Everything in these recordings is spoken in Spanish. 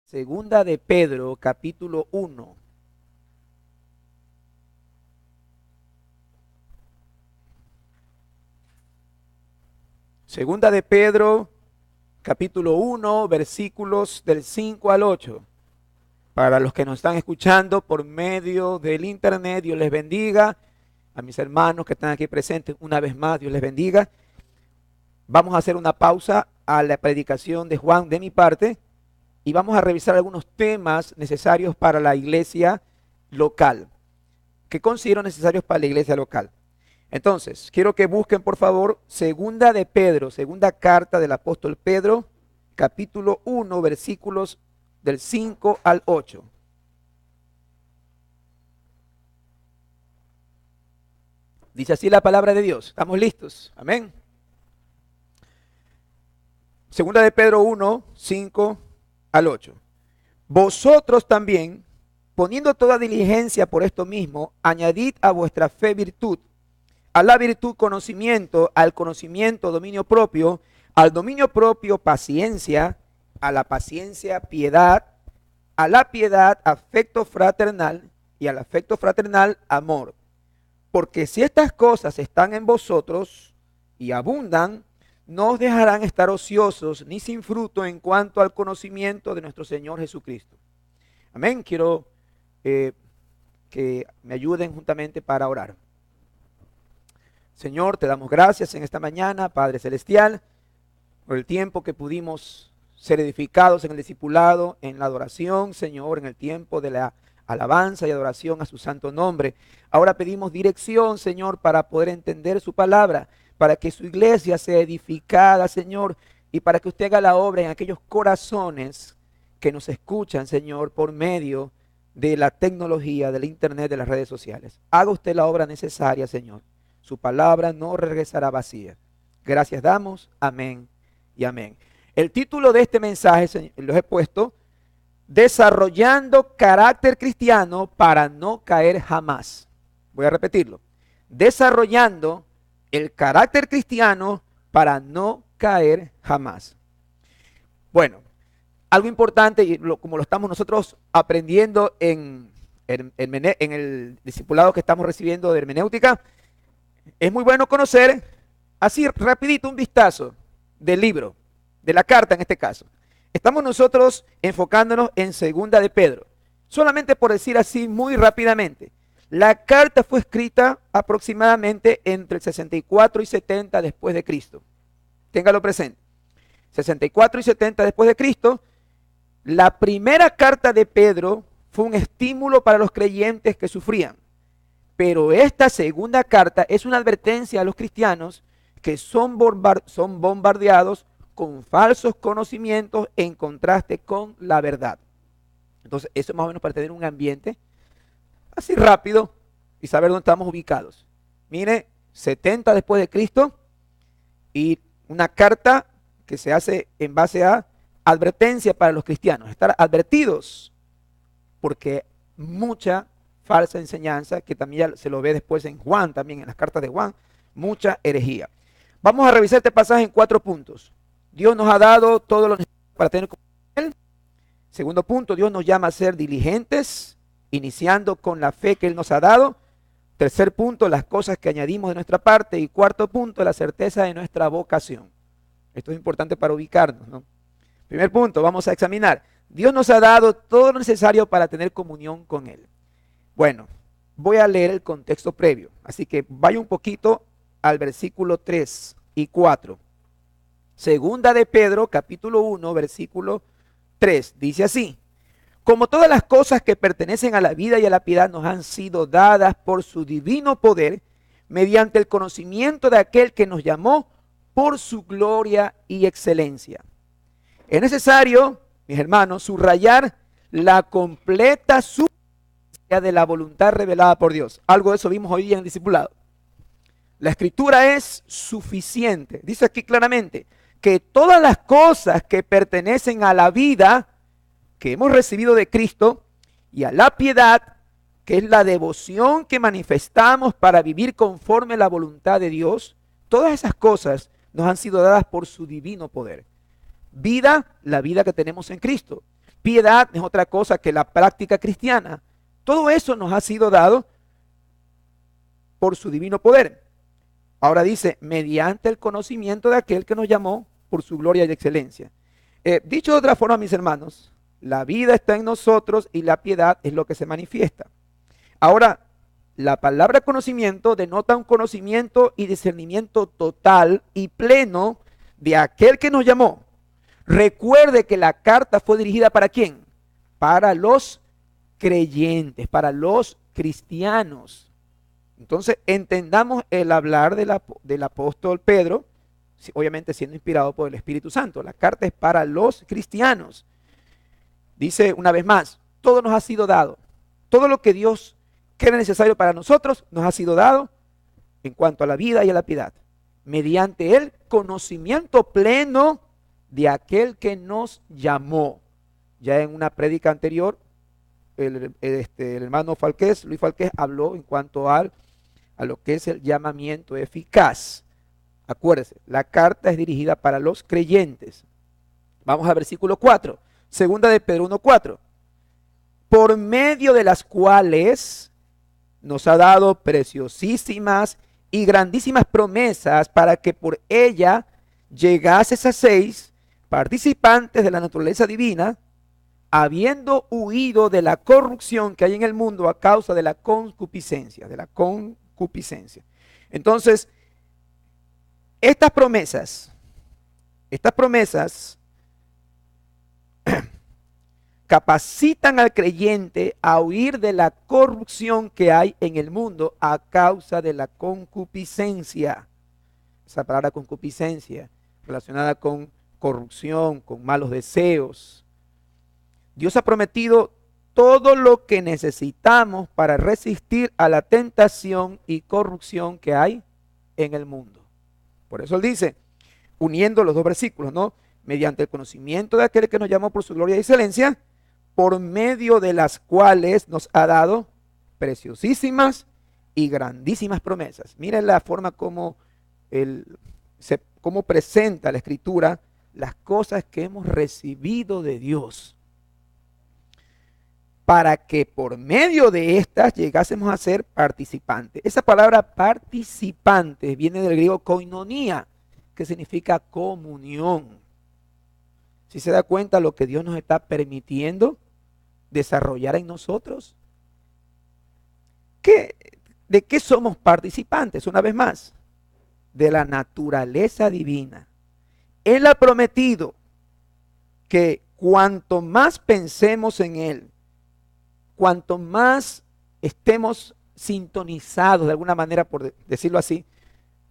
Segunda de Pedro, capítulo 1. Segunda de Pedro, capítulo 1, versículos del 5 al 8. Para los que nos están escuchando por medio del internet, Dios les bendiga. A mis hermanos que están aquí presentes, una vez más, Dios les bendiga. Vamos a hacer una pausa a la predicación de Juan de mi parte y vamos a revisar algunos temas necesarios para la iglesia local, que considero necesarios para la iglesia local. Entonces, quiero que busquen por favor segunda de Pedro, segunda carta del apóstol Pedro, capítulo 1, versículos del 5 al 8. Dice así la palabra de Dios. ¿Estamos listos? Amén. Segunda de Pedro 1, 5 al 8. Vosotros también, poniendo toda diligencia por esto mismo, añadid a vuestra fe virtud, a la virtud conocimiento, al conocimiento dominio propio, al dominio propio paciencia, a la paciencia piedad, a la piedad afecto fraternal y al afecto fraternal amor. Porque si estas cosas están en vosotros y abundan, no os dejarán estar ociosos ni sin fruto en cuanto al conocimiento de nuestro Señor Jesucristo. Amén. Quiero que me ayuden juntamente para orar. Señor, te damos gracias en esta mañana, Padre Celestial, por el tiempo que pudimos ser edificados en el discipulado, en la adoración, Señor, en el tiempo de la alabanza y adoración a su santo nombre. Ahora pedimos dirección, Señor, para poder entender su palabra, para que su iglesia sea edificada, Señor, y para que usted haga la obra en aquellos corazones que nos escuchan, Señor, por medio de la tecnología, del internet, de las redes sociales. Haga usted la obra necesaria, Señor. Su palabra no regresará vacía. Gracias damos, amén y amén. El título de este mensaje lo he puesto, Desarrollando carácter cristiano para no caer jamás. Voy a repetirlo. Desarrollando el carácter cristiano para no caer jamás. Bueno, algo importante, y como lo estamos nosotros aprendiendo en el discipulado que estamos recibiendo de hermenéutica, es muy bueno conocer, así rapidito, un vistazo del libro, de la carta en este caso. Estamos nosotros enfocándonos en segunda de Pedro. Solamente por decir así muy rápidamente. La carta fue escrita aproximadamente entre el 64 y 70 después de Cristo. Téngalo presente. 64 y 70 después de Cristo. La primera carta de Pedro fue un estímulo para los creyentes que sufrían. Pero esta segunda carta es una advertencia a los cristianos que son bombardeados con falsos conocimientos en contraste con la verdad. Entonces, eso más o menos para tener un ambiente así rápido y saber dónde estamos ubicados. Mire, 70 después de Cristo y una carta que se hace en base a advertencia para los cristianos. Estar advertidos porque mucha falsa enseñanza, que también ya se lo ve después en Juan, también en las cartas de Juan, mucha herejía. Vamos a revisar este pasaje en 4 puntos. Dios nos ha dado todo lo necesario para tener comunión con Él. Segundo punto, Dios nos llama a ser diligentes, iniciando con la fe que Él nos ha dado. Tercer punto, las cosas que añadimos de nuestra parte. Y cuarto punto, la certeza de nuestra vocación. Esto es importante para ubicarnos, ¿no? Primer punto, vamos a examinar. Dios nos ha dado todo lo necesario para tener comunión con Él. Bueno, voy a leer el contexto previo. Así que vaya un poquito al versículo 3 y 4. Segunda de Pedro, capítulo 1, versículo 3. Dice así. Como todas las cosas que pertenecen a la vida y a la piedad nos han sido dadas por su divino poder, mediante el conocimiento de aquel que nos llamó por su gloria y excelencia. Es necesario, mis hermanos, subrayar la completa suficiencia de la voluntad revelada por Dios. Algo de eso vimos hoy en el discipulado. La escritura es suficiente. Dice aquí claramente que todas las cosas que pertenecen a la vida que hemos recibido de Cristo y a la piedad, que es la devoción que manifestamos para vivir conforme a la voluntad de Dios, todas esas cosas nos han sido dadas por su divino poder. Vida, la vida que tenemos en Cristo. piedad es otra cosa que la práctica cristiana. Todo eso nos ha sido dado por su divino poder. Ahora dice, mediante el conocimiento de aquel que nos llamó por su gloria y excelencia. Dicho de otra forma, mis hermanos, la vida está en nosotros y la piedad es lo que se manifiesta. Ahora, la palabra conocimiento denota un conocimiento y discernimiento total y pleno de aquel que nos llamó. Recuerde que la carta fue dirigida ¿para quién? Para los creyentes, para los cristianos. Entonces, entendamos el hablar del apóstol Pedro, obviamente siendo inspirado por el Espíritu Santo. La carta es para los cristianos. Dice una vez más, todo nos ha sido dado. Todo lo que Dios cree necesario para nosotros nos ha sido dado en cuanto a la vida y a la piedad, mediante el conocimiento pleno de aquel que nos llamó. Ya en una prédica anterior, el hermano Luis Falqués, habló en cuanto a lo que es el llamamiento eficaz. Acuérdese, la carta es dirigida para los creyentes. Vamos al versículo 4, segunda de Pedro 1:4. Por medio de las cuales nos ha dado preciosísimas y grandísimas promesas para que por ella llegases a seis participantes de la naturaleza divina, habiendo huido de la corrupción que hay en el mundo a causa de la concupiscencia, Entonces, estas promesas capacitan al creyente a huir de la corrupción que hay en el mundo a causa de la concupiscencia. Esa palabra concupiscencia relacionada con corrupción, con malos deseos. Dios ha prometido todo lo que necesitamos para resistir a la tentación y corrupción que hay en el mundo. Por eso él dice, uniendo los dos versículos, ¿no? Mediante el conocimiento de aquel que nos llamó por su gloria y excelencia, por medio de las cuales nos ha dado preciosísimas y grandísimas promesas. Miren la forma como presenta la Escritura las cosas que hemos recibido de Dios, para que por medio de estas llegásemos a ser participantes. Esa palabra participante viene del griego koinonia, que significa comunión. Si se da cuenta lo que Dios nos está permitiendo desarrollar en nosotros, ¿de qué somos participantes? Una vez más, de la naturaleza divina. Él ha prometido que cuanto más pensemos en Él, cuanto más estemos sintonizados de alguna manera, por decirlo así,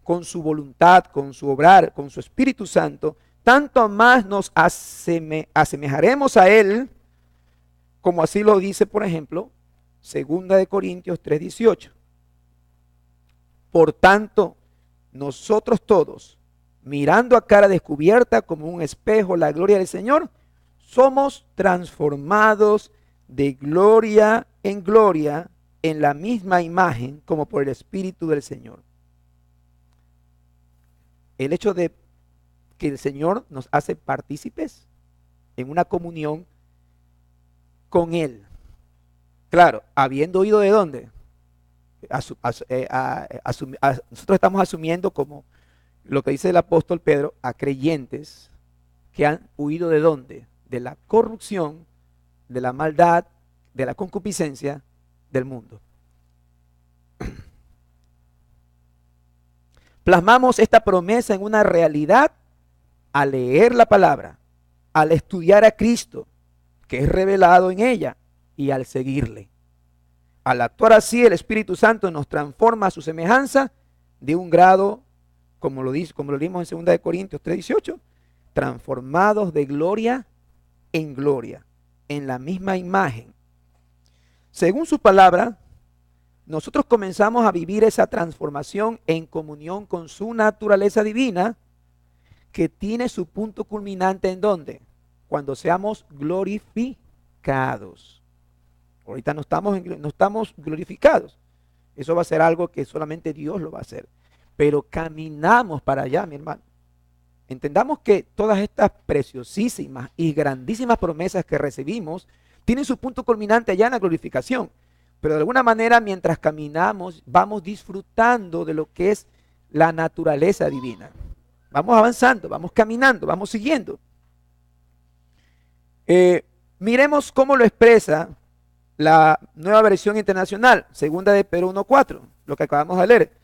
con su voluntad, con su obrar, con su Espíritu Santo, tanto más nos asemejaremos a Él, como así lo dice, por ejemplo, 2 de Corintios 3:18. Por tanto, nosotros todos, mirando a cara descubierta como un espejo la gloria del Señor, somos transformados de gloria en la misma imagen como por el Espíritu del Señor. El hecho de que el Señor nos hace partícipes en una comunión con Él. Claro, habiendo oído de dónde. Nosotros estamos asumiendo, como lo que dice el apóstol Pedro, a creyentes que han huido de dónde, de la corrupción, de la maldad, de la concupiscencia del mundo. Plasmamos esta promesa en una realidad al leer la palabra, al estudiar a Cristo, que es revelado en ella, y al seguirle. Al actuar así, el Espíritu Santo nos transforma a su semejanza de un grado, como lo leímos en 2 de Corintios 3:18, transformados de gloria en gloria, en la misma imagen. Según su palabra, nosotros comenzamos a vivir esa transformación en comunión con su naturaleza divina, que tiene su punto culminante ¿en dónde? Cuando seamos glorificados. Ahorita no estamos glorificados. Eso va a ser algo que solamente Dios lo va a hacer. Pero caminamos para allá, mi hermano. Entendamos que todas estas preciosísimas y grandísimas promesas que recibimos tienen su punto culminante allá en la glorificación. Pero de alguna manera, mientras caminamos, vamos disfrutando de lo que es la naturaleza divina. Vamos avanzando, vamos caminando, vamos siguiendo. Miremos cómo lo expresa la Nueva Versión Internacional, segunda de Pedro 1:4, lo que acabamos de leer.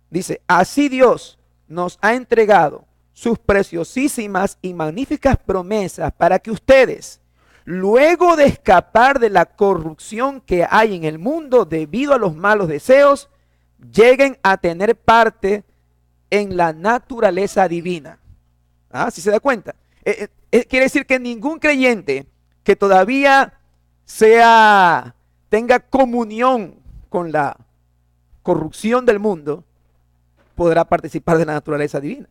Dice, así Dios nos ha entregado sus preciosísimas y magníficas promesas para que ustedes, luego de escapar de la corrupción que hay en el mundo debido a los malos deseos, lleguen a tener parte en la naturaleza divina. ¿Ah? ¿Sí se da cuenta? Quiere decir que ningún creyente que todavía tenga comunión con la corrupción del mundo podrá participar de la naturaleza divina.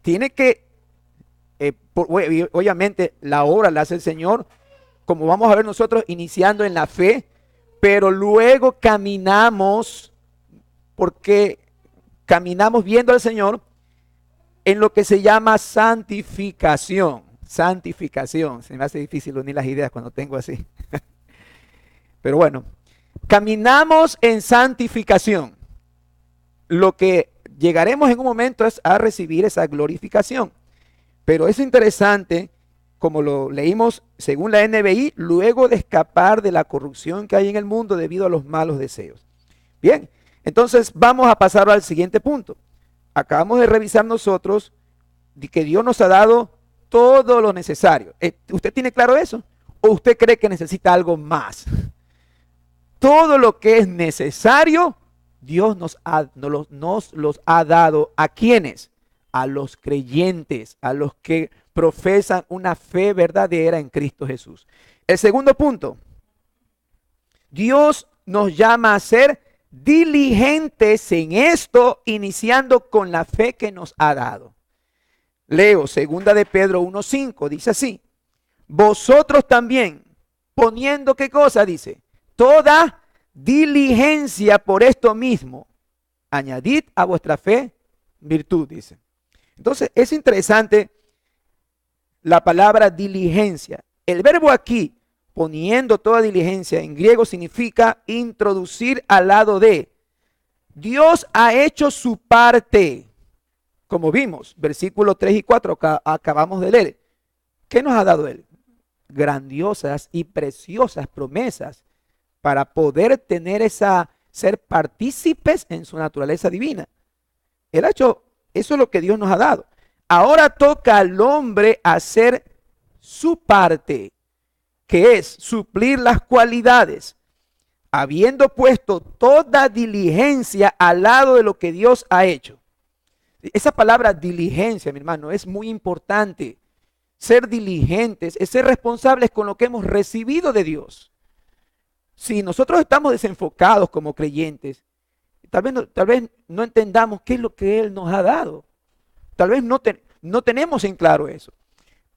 Tiene que, obviamente, la obra la hace el Señor, como vamos a ver nosotros, iniciando en la fe, pero luego caminamos, porque caminamos viendo al Señor en lo que se llama santificación. Santificación. Se me hace difícil unir las ideas cuando tengo así. Pero bueno, caminamos en santificación. Lo que llegaremos en un momento es a recibir esa glorificación. Pero es interesante, como lo leímos según la NBI, luego de escapar de la corrupción que hay en el mundo debido a los malos deseos. Bien, entonces vamos a pasar al siguiente punto. Acabamos de revisar nosotros que Dios nos ha dado todo lo necesario. ¿Usted tiene claro eso? ¿O usted cree que necesita algo más? Todo lo que es necesario, Dios nos los ha dado. ¿A quiénes? A los creyentes, a los que profesan una fe verdadera en Cristo Jesús. El segundo punto, Dios nos llama a ser diligentes en esto, iniciando con la fe que nos ha dado. Leo, segunda de Pedro 1:5, dice así, vosotros también, poniendo ¿qué cosa? Dice, toda diligencia por esto mismo, añadid a vuestra fe virtud, dice. Entonces, es interesante la palabra diligencia. El verbo aquí, poniendo toda diligencia, en griego significa introducir al lado de. Dios ha hecho su parte. Como vimos, versículos 3 y 4 acabamos de leer. ¿Qué nos ha dado Él? Grandiosas y preciosas promesas para poder tener ser partícipes en su naturaleza divina. Él ha hecho, eso es lo que Dios nos ha dado. Ahora toca al hombre hacer su parte, que es suplir las cualidades, habiendo puesto toda diligencia al lado de lo que Dios ha hecho. Esa palabra diligencia, mi hermano, es muy importante. Ser diligentes es ser responsables con lo que hemos recibido de Dios. Si nosotros estamos desenfocados como creyentes, tal vez no entendamos qué es lo que Él nos ha dado. Tal vez no tenemos en claro eso.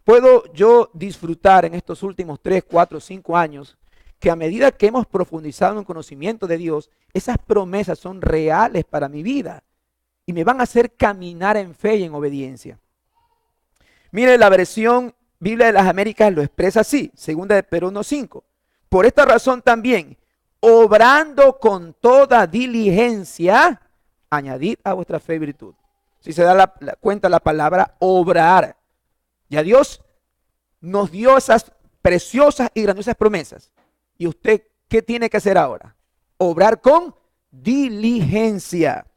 Puedo yo disfrutar en estos últimos 3, 4, 5 años que a medida que hemos profundizado en el conocimiento de Dios, esas promesas son reales para mi vida y me van a hacer caminar en fe y en obediencia. Mire, la versión Biblia de las Américas lo expresa así, segunda de Pedro 1:5. Por esta razón también, obrando con toda diligencia, añadid a vuestra fe virtud. Si se da cuenta la palabra obrar, ya Dios nos dio esas preciosas y grandiosas promesas. ¿Y usted qué tiene que hacer ahora? Obrar con diligencia.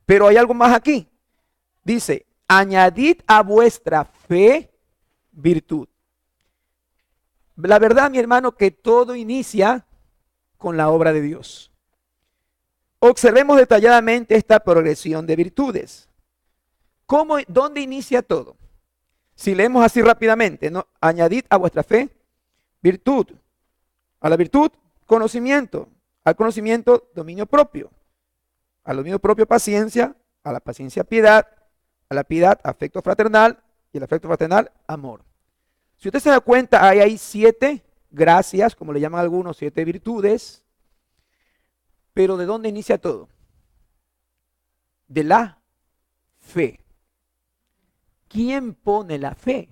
Pero hay algo más aquí. Dice, añadid a vuestra fe virtud. La verdad, mi hermano, que todo inicia con la obra de Dios. Observemos detalladamente esta progresión de virtudes. ¿Dónde inicia todo? Si leemos así rápidamente, ¿no? Añadid a vuestra fe virtud. A la virtud, conocimiento. Al conocimiento, dominio propio. Al dominio propio, paciencia. A la paciencia, piedad. A la piedad, afecto fraternal. Y el afecto fraternal, amor. Si usted se da cuenta, hay 7 gracias, como le llaman algunos, 7 virtudes. Pero ¿de dónde inicia todo? De la fe. quién pone la fe.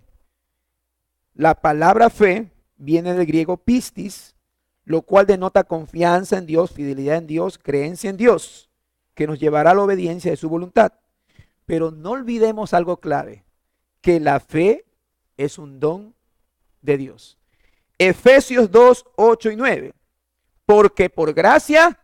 La palabra fe viene del griego pistis, lo cual denota confianza en Dios, fidelidad en Dios, creencia en Dios, que nos llevará a la obediencia de su voluntad. Pero no olvidemos algo clave, que la fe es un don de Dios. Efesios 2, 8 y 9. Porque por gracia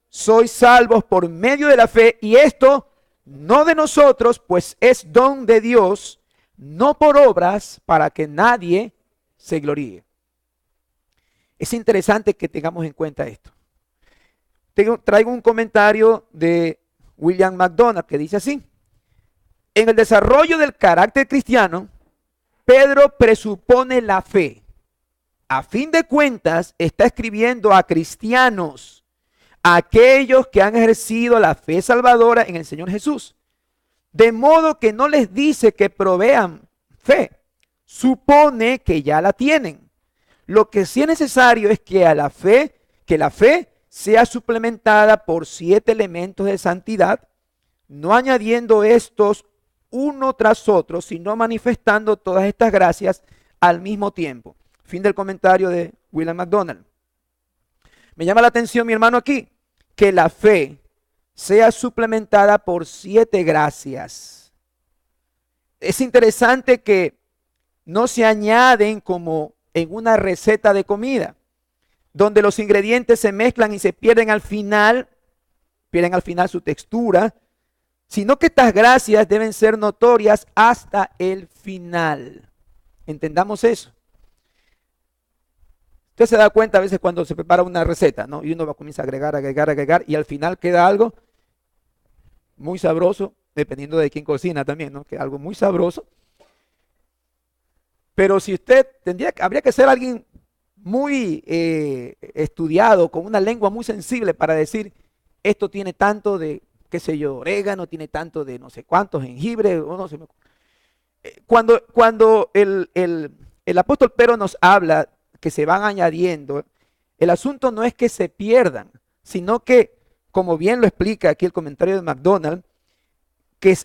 sois salvos por medio de la fe, y esto no de nosotros, pues es don de Dios, no por obras, para que nadie se gloríe. Es interesante que tengamos en cuenta esto. Traigo un comentario de William MacDonald que dice así: en el desarrollo del carácter cristiano, Pedro presupone la fe. A fin de cuentas, está escribiendo a cristianos, a aquellos que han ejercido la fe salvadora en el Señor Jesús. De modo que no les dice que provean fe, supone que ya la tienen. Lo que sí es necesario es que la fe sea suplementada por 7 elementos de santidad, no añadiendo estos uno tras otro, sino manifestando todas estas gracias al mismo tiempo. Fin del comentario de William MacDonald. Me llama la atención, mi hermano, aquí, que la fe sea suplementada por 7 gracias. Es interesante que no se añaden como en una receta de comida, donde los ingredientes se mezclan y se pierden al final su textura, sino que estas gracias deben ser notorias hasta el final. Entendamos eso. Usted se da cuenta a veces cuando se prepara una receta, ¿no? Y uno comienza a agregar, y al final queda algo muy sabroso, dependiendo de quién cocina también, ¿no? Que algo muy sabroso. Pero si usted habría que ser alguien muy estudiado, con una lengua muy sensible para decir, esto tiene tanto de, qué sé yo, orégano, tiene tanto de no sé cuántos, jengibre, o no sé. Cuando el apóstol Pedro nos habla que se van añadiendo, el asunto no es que se pierdan, sino que, como bien lo explica aquí el comentario de MacDonald, que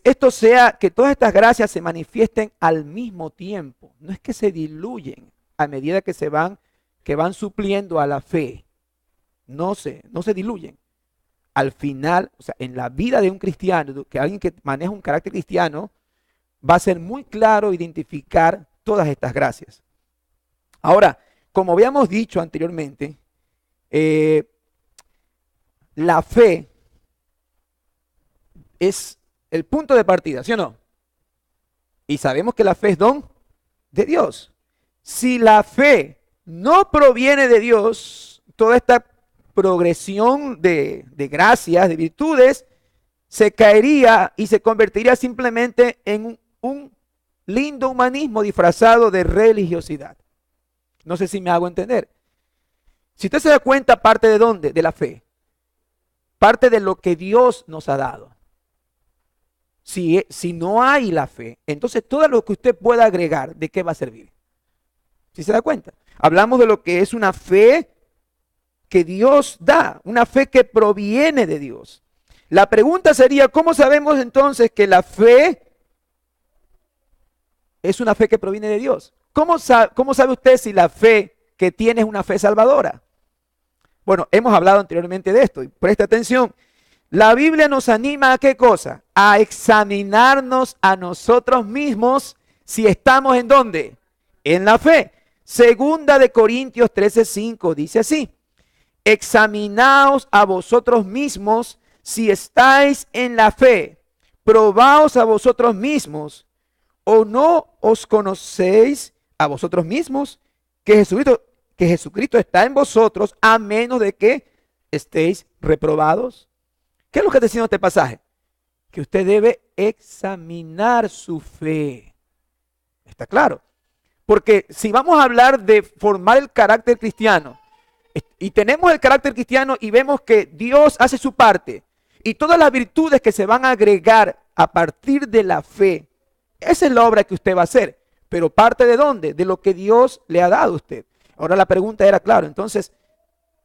que todas estas gracias se manifiesten al mismo tiempo. No es que se diluyen a medida que van supliendo a la fe. No se diluyen. Al final, o sea, en la vida de un cristiano, que alguien que maneja un carácter cristiano, va a ser muy claro identificar todas estas gracias. Ahora, como habíamos dicho anteriormente, la fe es el punto de partida, ¿sí o no? Y sabemos que la fe es don de Dios. Si la fe no proviene de Dios, toda esta progresión de gracias, de virtudes, se caería y se convertiría simplemente en un lindo humanismo disfrazado de religiosidad. No sé si me hago entender. Si usted se da cuenta, parte de dónde, de la fe, parte de lo que Dios nos ha dado. Si no hay la fe, entonces todo lo que usted pueda agregar, ¿de qué va a servir? ¿Sí se da cuenta? Hablamos de lo que es una fe que Dios da, una fe que proviene de Dios. La pregunta sería, ¿cómo sabemos entonces que la fe es una fe que proviene de Dios? ¿Cómo sabe usted si la fe que tiene es una fe salvadora? Bueno, hemos hablado anteriormente de esto, y presta atención. La Biblia nos anima a ¿qué cosa? A examinarnos a nosotros mismos si estamos ¿en dónde? En la fe. Segunda de Corintios 13:5 dice así: examinaos a vosotros mismos si estáis en la fe, probaos a vosotros mismos, o no os conocéis a vosotros mismos que Jesucristo está en vosotros, a menos de que estéis reprobados. ¿Qué es lo que está diciendo este pasaje? Que usted debe examinar su fe. ¿Está claro? Porque si vamos a hablar de formar el carácter cristiano, y tenemos el carácter cristiano y vemos que Dios hace su parte, y todas las virtudes que se van a agregar a partir de la fe, esa es la obra que usted va a hacer. Pero parte de dónde? De lo que Dios le ha dado a usted. Ahora la pregunta era, claro, entonces,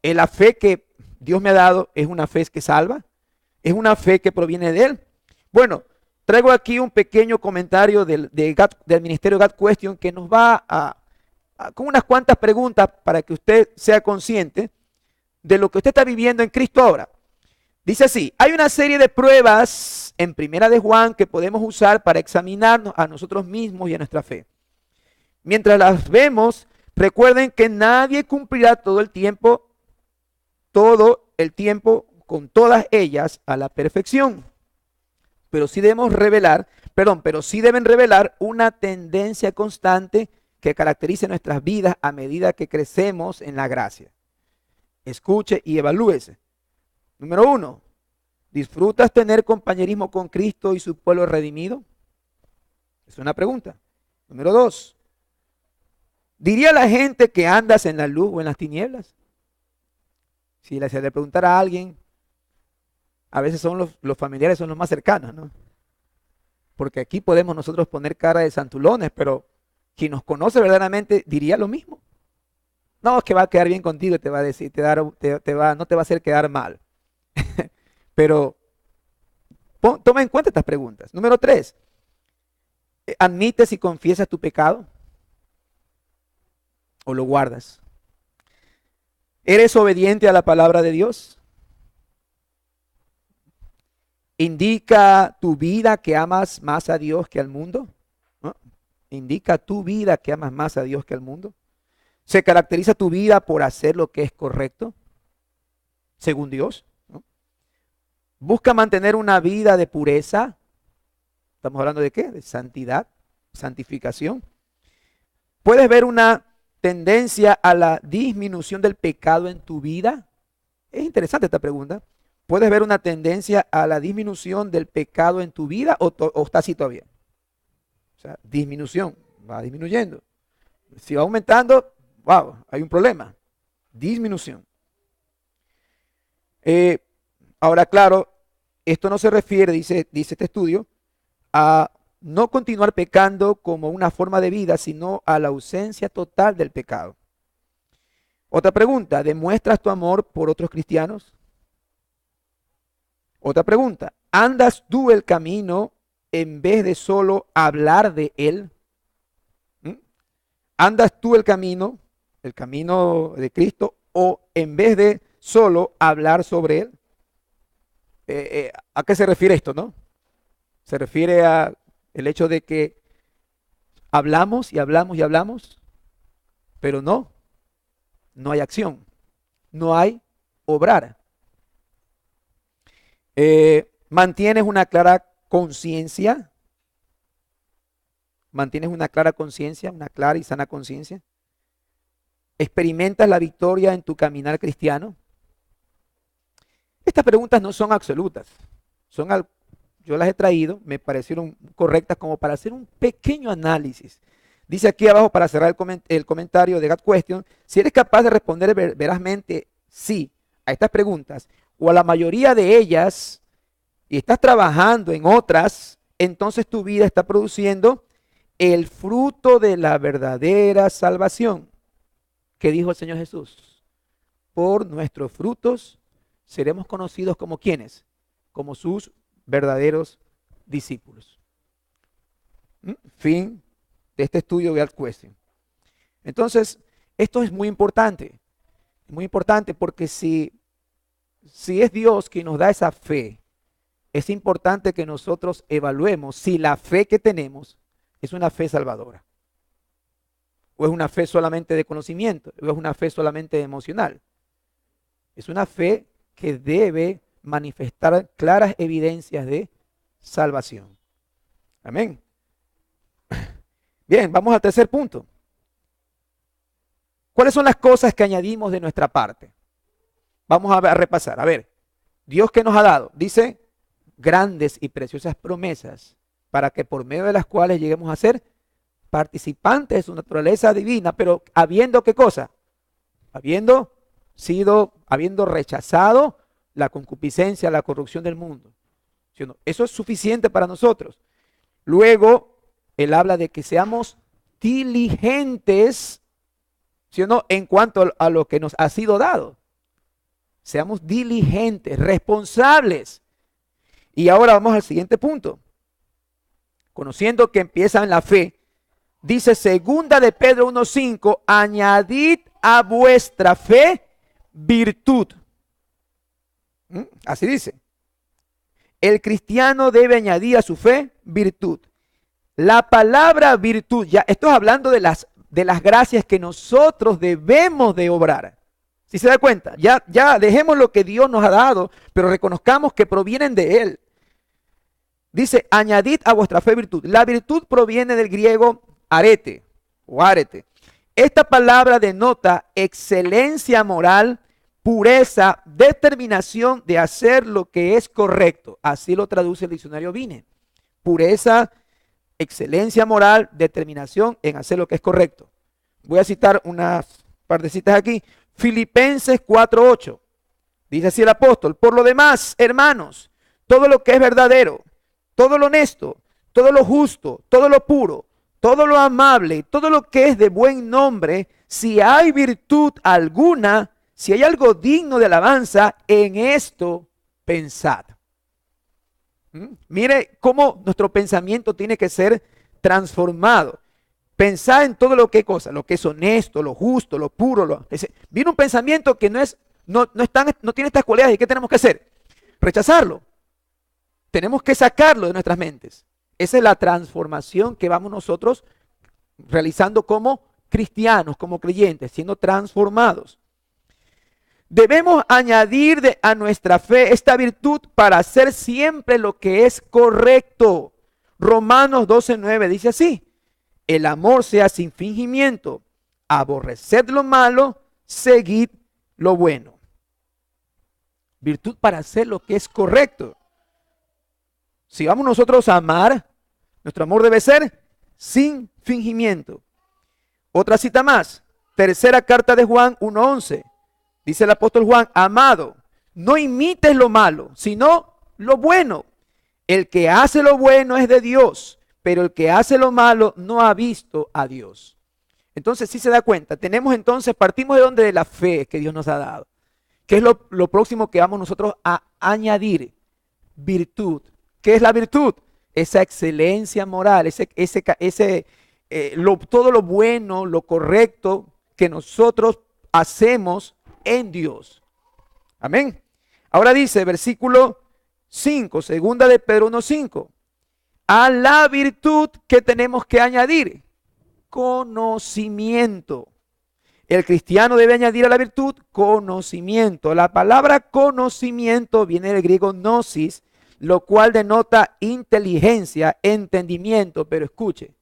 ¿la fe que Dios me ha dado es una fe que salva? ¿Es una fe que proviene de Él? Bueno, traigo aquí un pequeño comentario del Ministerio God Question que nos va con unas cuantas preguntas para que usted sea consciente de lo que usted está viviendo en Cristo ahora. Dice así: hay una serie de pruebas en Primera de Juan que podemos usar para examinarnos a nosotros mismos y a nuestra fe. Mientras las vemos, recuerden que nadie cumplirá todo el tiempo con todas ellas a la perfección. Pero sí deben revelar una tendencia constante que caracterice nuestras vidas a medida que crecemos en la gracia. Escuche y evalúese. Número 1, ¿disfrutas tener compañerismo con Cristo y su pueblo redimido? Es una pregunta. Número 2, ¿diría la gente que andas en la luz o en las tinieblas? Si se le preguntara a alguien, a veces son los familiares son los más cercanos, ¿no? Porque aquí podemos nosotros poner cara de santulones, pero quien nos conoce verdaderamente diría lo mismo. No, es que va a quedar bien contigo y te va a decir, no te va a hacer quedar mal. Pero toma en cuenta estas preguntas. Número 3, ¿admites y confiesas tu pecado? ¿O lo guardas? ¿Eres obediente a la palabra de Dios? ¿Indica tu vida que amas más a Dios que al mundo? ¿No? ¿Indica tu vida que amas más a Dios que al mundo? ¿Se caracteriza tu vida por hacer lo que es correcto, según Dios? ¿No? ¿Busca mantener una vida de pureza? ¿Estamos hablando de qué? De santidad, santificación. ¿Puedes ver una tendencia a la disminución del pecado en tu vida? Es interesante esta pregunta. ¿Puedes ver una tendencia a la disminución del pecado en tu vida o está así todavía? O sea, disminución, va disminuyendo. Si va aumentando, wow, hay un problema. Disminución. Ahora, claro, esto no se refiere, dice este estudio, a no continuar pecando como una forma de vida, sino a la ausencia total del pecado. Otra pregunta, ¿demuestras tu amor por otros cristianos? Otra pregunta, ¿andas tú el camino en vez de solo hablar de él? ¿Andas tú el camino de Cristo, o en vez de solo hablar sobre él? ¿A qué se refiere esto, no? Se refiere a el hecho de que hablamos y hablamos y hablamos, pero no hay acción, no hay obrar. ¿Mantienes una clara conciencia? ¿Mantienes una clara conciencia, una clara y sana conciencia? ¿Experimentas la victoria en tu caminar cristiano? Estas preguntas no son absolutas, yo las he traído, me parecieron correctas como para hacer un pequeño análisis. Dice aquí abajo, para cerrar el comentario de God Question, si eres capaz de responder verazmente sí a estas preguntas, o a la mayoría de ellas, y estás trabajando en otras, entonces tu vida está produciendo el fruto de la verdadera salvación. ¿Qué dijo el Señor Jesús? Por nuestros frutos seremos conocidos como ¿quiénes? Como sus verdaderos discípulos. Fin de este estudio de God Question. Entonces, esto es muy importante porque si es Dios quien nos da esa fe, es importante que nosotros evaluemos si la fe que tenemos es una fe salvadora, o es una fe solamente de conocimiento, o es una fe solamente emocional. Es una fe que debe manifestar claras evidencias de salvación. Amén. Bien, vamos al tercer punto. ¿Cuáles son las cosas que añadimos de nuestra parte? Vamos a repasar. A ver, Dios que nos ha dado, dice, grandes y preciosas promesas para que por medio de las cuales lleguemos a ser participantes de su naturaleza divina, pero habiendo ¿qué cosa? Habiendo rechazado la concupiscencia, la corrupción del mundo. ¿Sí o no? Eso es suficiente para nosotros. Luego, él habla de que seamos diligentes, ¿sí o no?, en cuanto a lo que nos ha sido dado. Seamos diligentes, responsables. Y ahora vamos al siguiente punto. conociendo que empieza en la fe, dice segunda de Pedro 1:5, añadid a vuestra fe virtud. Así dice. El cristiano debe añadir a su fe virtud. La palabra virtud, ya esto es hablando de las gracias que nosotros debemos de obrar. ¿Sí se da cuenta? Ya dejemos lo que Dios nos ha dado, pero reconozcamos que provienen de Él. Dice, añadid a vuestra fe virtud. La virtud proviene del griego arete o arete. Esta palabra denota excelencia moral, pureza, determinación de hacer lo que es correcto. Así lo traduce el diccionario Vine. Pureza, excelencia moral, determinación en hacer lo que es correcto. Voy a citar unas par de citas aquí. Filipenses 4:8. Dice así el apóstol: por lo demás, hermanos, todo lo que es verdadero, todo lo honesto, todo lo justo, todo lo puro, todo lo amable, todo lo que es de buen nombre, si hay virtud alguna, si hay algo digno de alabanza, en esto pensad. Mire cómo nuestro pensamiento tiene que ser transformado. Pensar en todo lo que es cosa, lo que es honesto, lo justo, lo puro. Viene un pensamiento que no tiene estas cualidades. ¿Y qué tenemos que hacer? Rechazarlo. Tenemos que sacarlo de nuestras mentes. Esa es la transformación que vamos nosotros realizando como cristianos, como creyentes, siendo transformados. Debemos añadir a nuestra fe esta virtud para hacer siempre lo que es correcto. Romanos 12:9 dice así: el amor sea sin fingimiento, aborreced lo malo, seguid lo bueno. Virtud para hacer lo que es correcto. Si vamos nosotros a amar, nuestro amor debe ser sin fingimiento. Otra cita más, tercera carta de Juan 1:11. Dice el apóstol Juan: amado, no imites lo malo, sino lo bueno. El que hace lo bueno es de Dios, pero el que hace lo malo no ha visto a Dios. Entonces, si se da cuenta, partimos de donde, de la fe que Dios nos ha dado. ¿Qué es lo próximo que vamos nosotros a añadir? Virtud. ¿Qué es la virtud? Esa excelencia moral, todo lo bueno, lo correcto que nosotros hacemos en Dios. Amén. Ahora dice, versículo 5, segunda de Pedro 1:5. A la virtud que tenemos que añadir, conocimiento. El cristiano debe añadir a la virtud conocimiento. La palabra conocimiento viene del griego gnosis, lo cual denota inteligencia, entendimiento, pero escuche,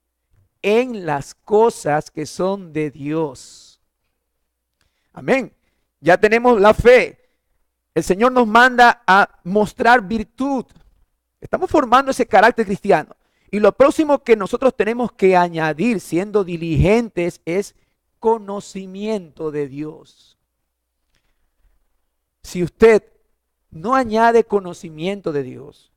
en las cosas que son de Dios. Amén. Ya tenemos la fe. El Señor nos manda a mostrar virtud. Estamos formando ese carácter cristiano. Y lo próximo que nosotros tenemos que añadir, siendo diligentes, es conocimiento de Dios. Si usted no añade conocimiento de Dios,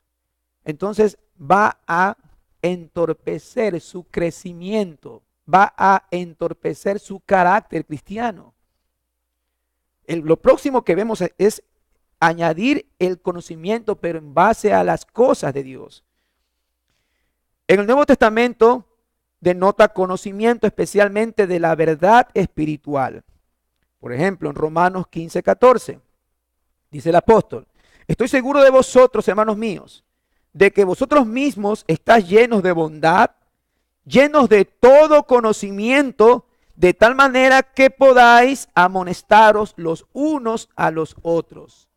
entonces va a entorpecer su crecimiento, va a entorpecer su carácter cristiano. Lo próximo que vemos es añadir el conocimiento, pero en base a las cosas de Dios. En el Nuevo Testamento denota conocimiento especialmente de la verdad espiritual. Por ejemplo, en Romanos 15:14, dice el apóstol: estoy seguro de vosotros, hermanos míos, de que vosotros mismos estáis llenos de bondad, llenos de todo conocimiento, de tal manera que podáis amonestaros los unos a los otros.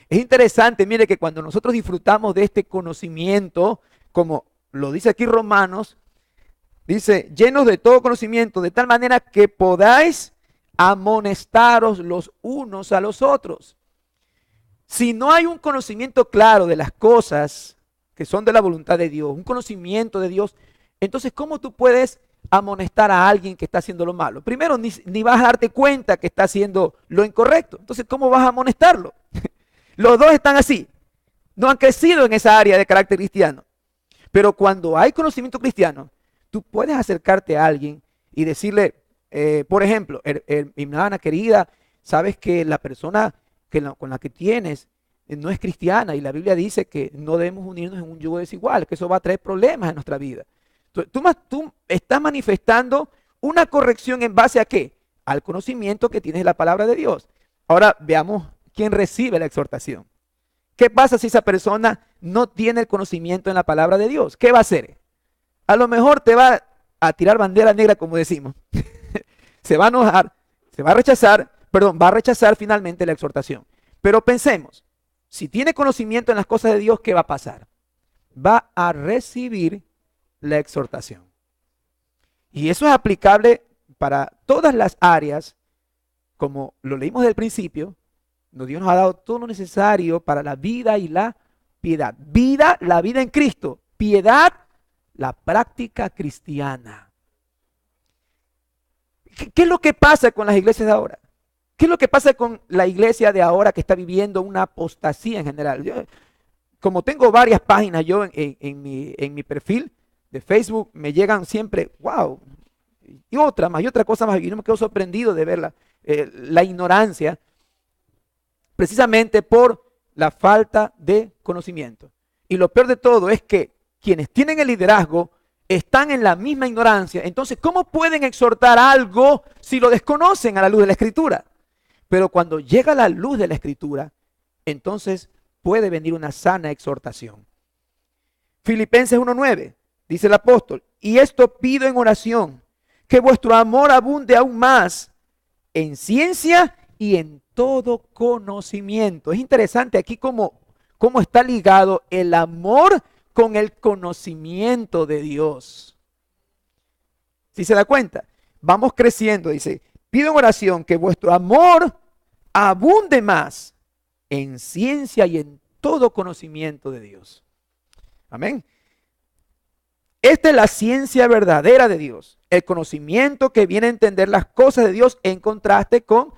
Es interesante, mire, que cuando nosotros disfrutamos de este conocimiento, como lo dice aquí Romanos, dice, llenos de todo conocimiento, de tal manera que podáis amonestaros los unos a los otros. Si no hay un conocimiento claro de las cosas que son de la voluntad de Dios, un conocimiento de Dios, entonces, ¿cómo tú puedes amonestar a alguien que está haciendo lo malo? Primero, ni vas a darte cuenta que está haciendo lo incorrecto. Entonces, ¿cómo vas a amonestarlo? Los dos están así. No han crecido en esa área de carácter cristiano. Pero cuando hay conocimiento cristiano, tú puedes acercarte a alguien y decirle, por ejemplo, mi hermana querida, sabes que la persona con la que tienes no es cristiana y la Biblia dice que no debemos unirnos en un yugo desigual, que eso va a traer problemas en nuestra vida. Tú estás manifestando una corrección en base a ¿qué? Al conocimiento que tienes de la palabra de Dios. Ahora veamos quién recibe la exhortación. ¿Qué pasa si esa persona no tiene el conocimiento en la palabra de Dios? ¿Qué va a hacer? A lo mejor te va a tirar bandera negra, como decimos. Se va a enojar, va a rechazar finalmente la exhortación. Pero pensemos, si tiene conocimiento en las cosas de Dios, ¿qué va a pasar? Va a recibir la exhortación. Y eso es aplicable para todas las áreas, como lo leímos del principio. Dios nos ha dado todo lo necesario para la vida y la piedad. Vida, la vida en Cristo. Piedad, la práctica cristiana. ¿Qué es lo que pasa con las iglesias de ahora? ¿Qué es lo que pasa con la iglesia de ahora que está viviendo una apostasía en general? Como tengo varias páginas yo en mi perfil de Facebook, me llegan siempre, wow, y otra más, y otra cosa más, y no me quedo sorprendido de ver la ignorancia, precisamente por la falta de conocimiento. Y lo peor de todo es que quienes tienen el liderazgo están en la misma ignorancia. Entonces, ¿cómo pueden exhortar algo si lo desconocen a la luz de la Escritura? Pero cuando llega la luz de la Escritura, entonces puede venir una sana exhortación. Filipenses 1:9, dice el apóstol, y esto pido en oración, que vuestro amor abunde aún más en ciencia y en todo conocimiento. Es interesante aquí cómo está ligado el amor con el conocimiento de Dios. ¿Sí se da cuenta? Vamos creciendo, dice, pido en oración que vuestro amor abunde más en ciencia y en todo conocimiento de Dios. Amén. Esta es la ciencia verdadera de Dios, el conocimiento que viene a entender las cosas de Dios en contraste con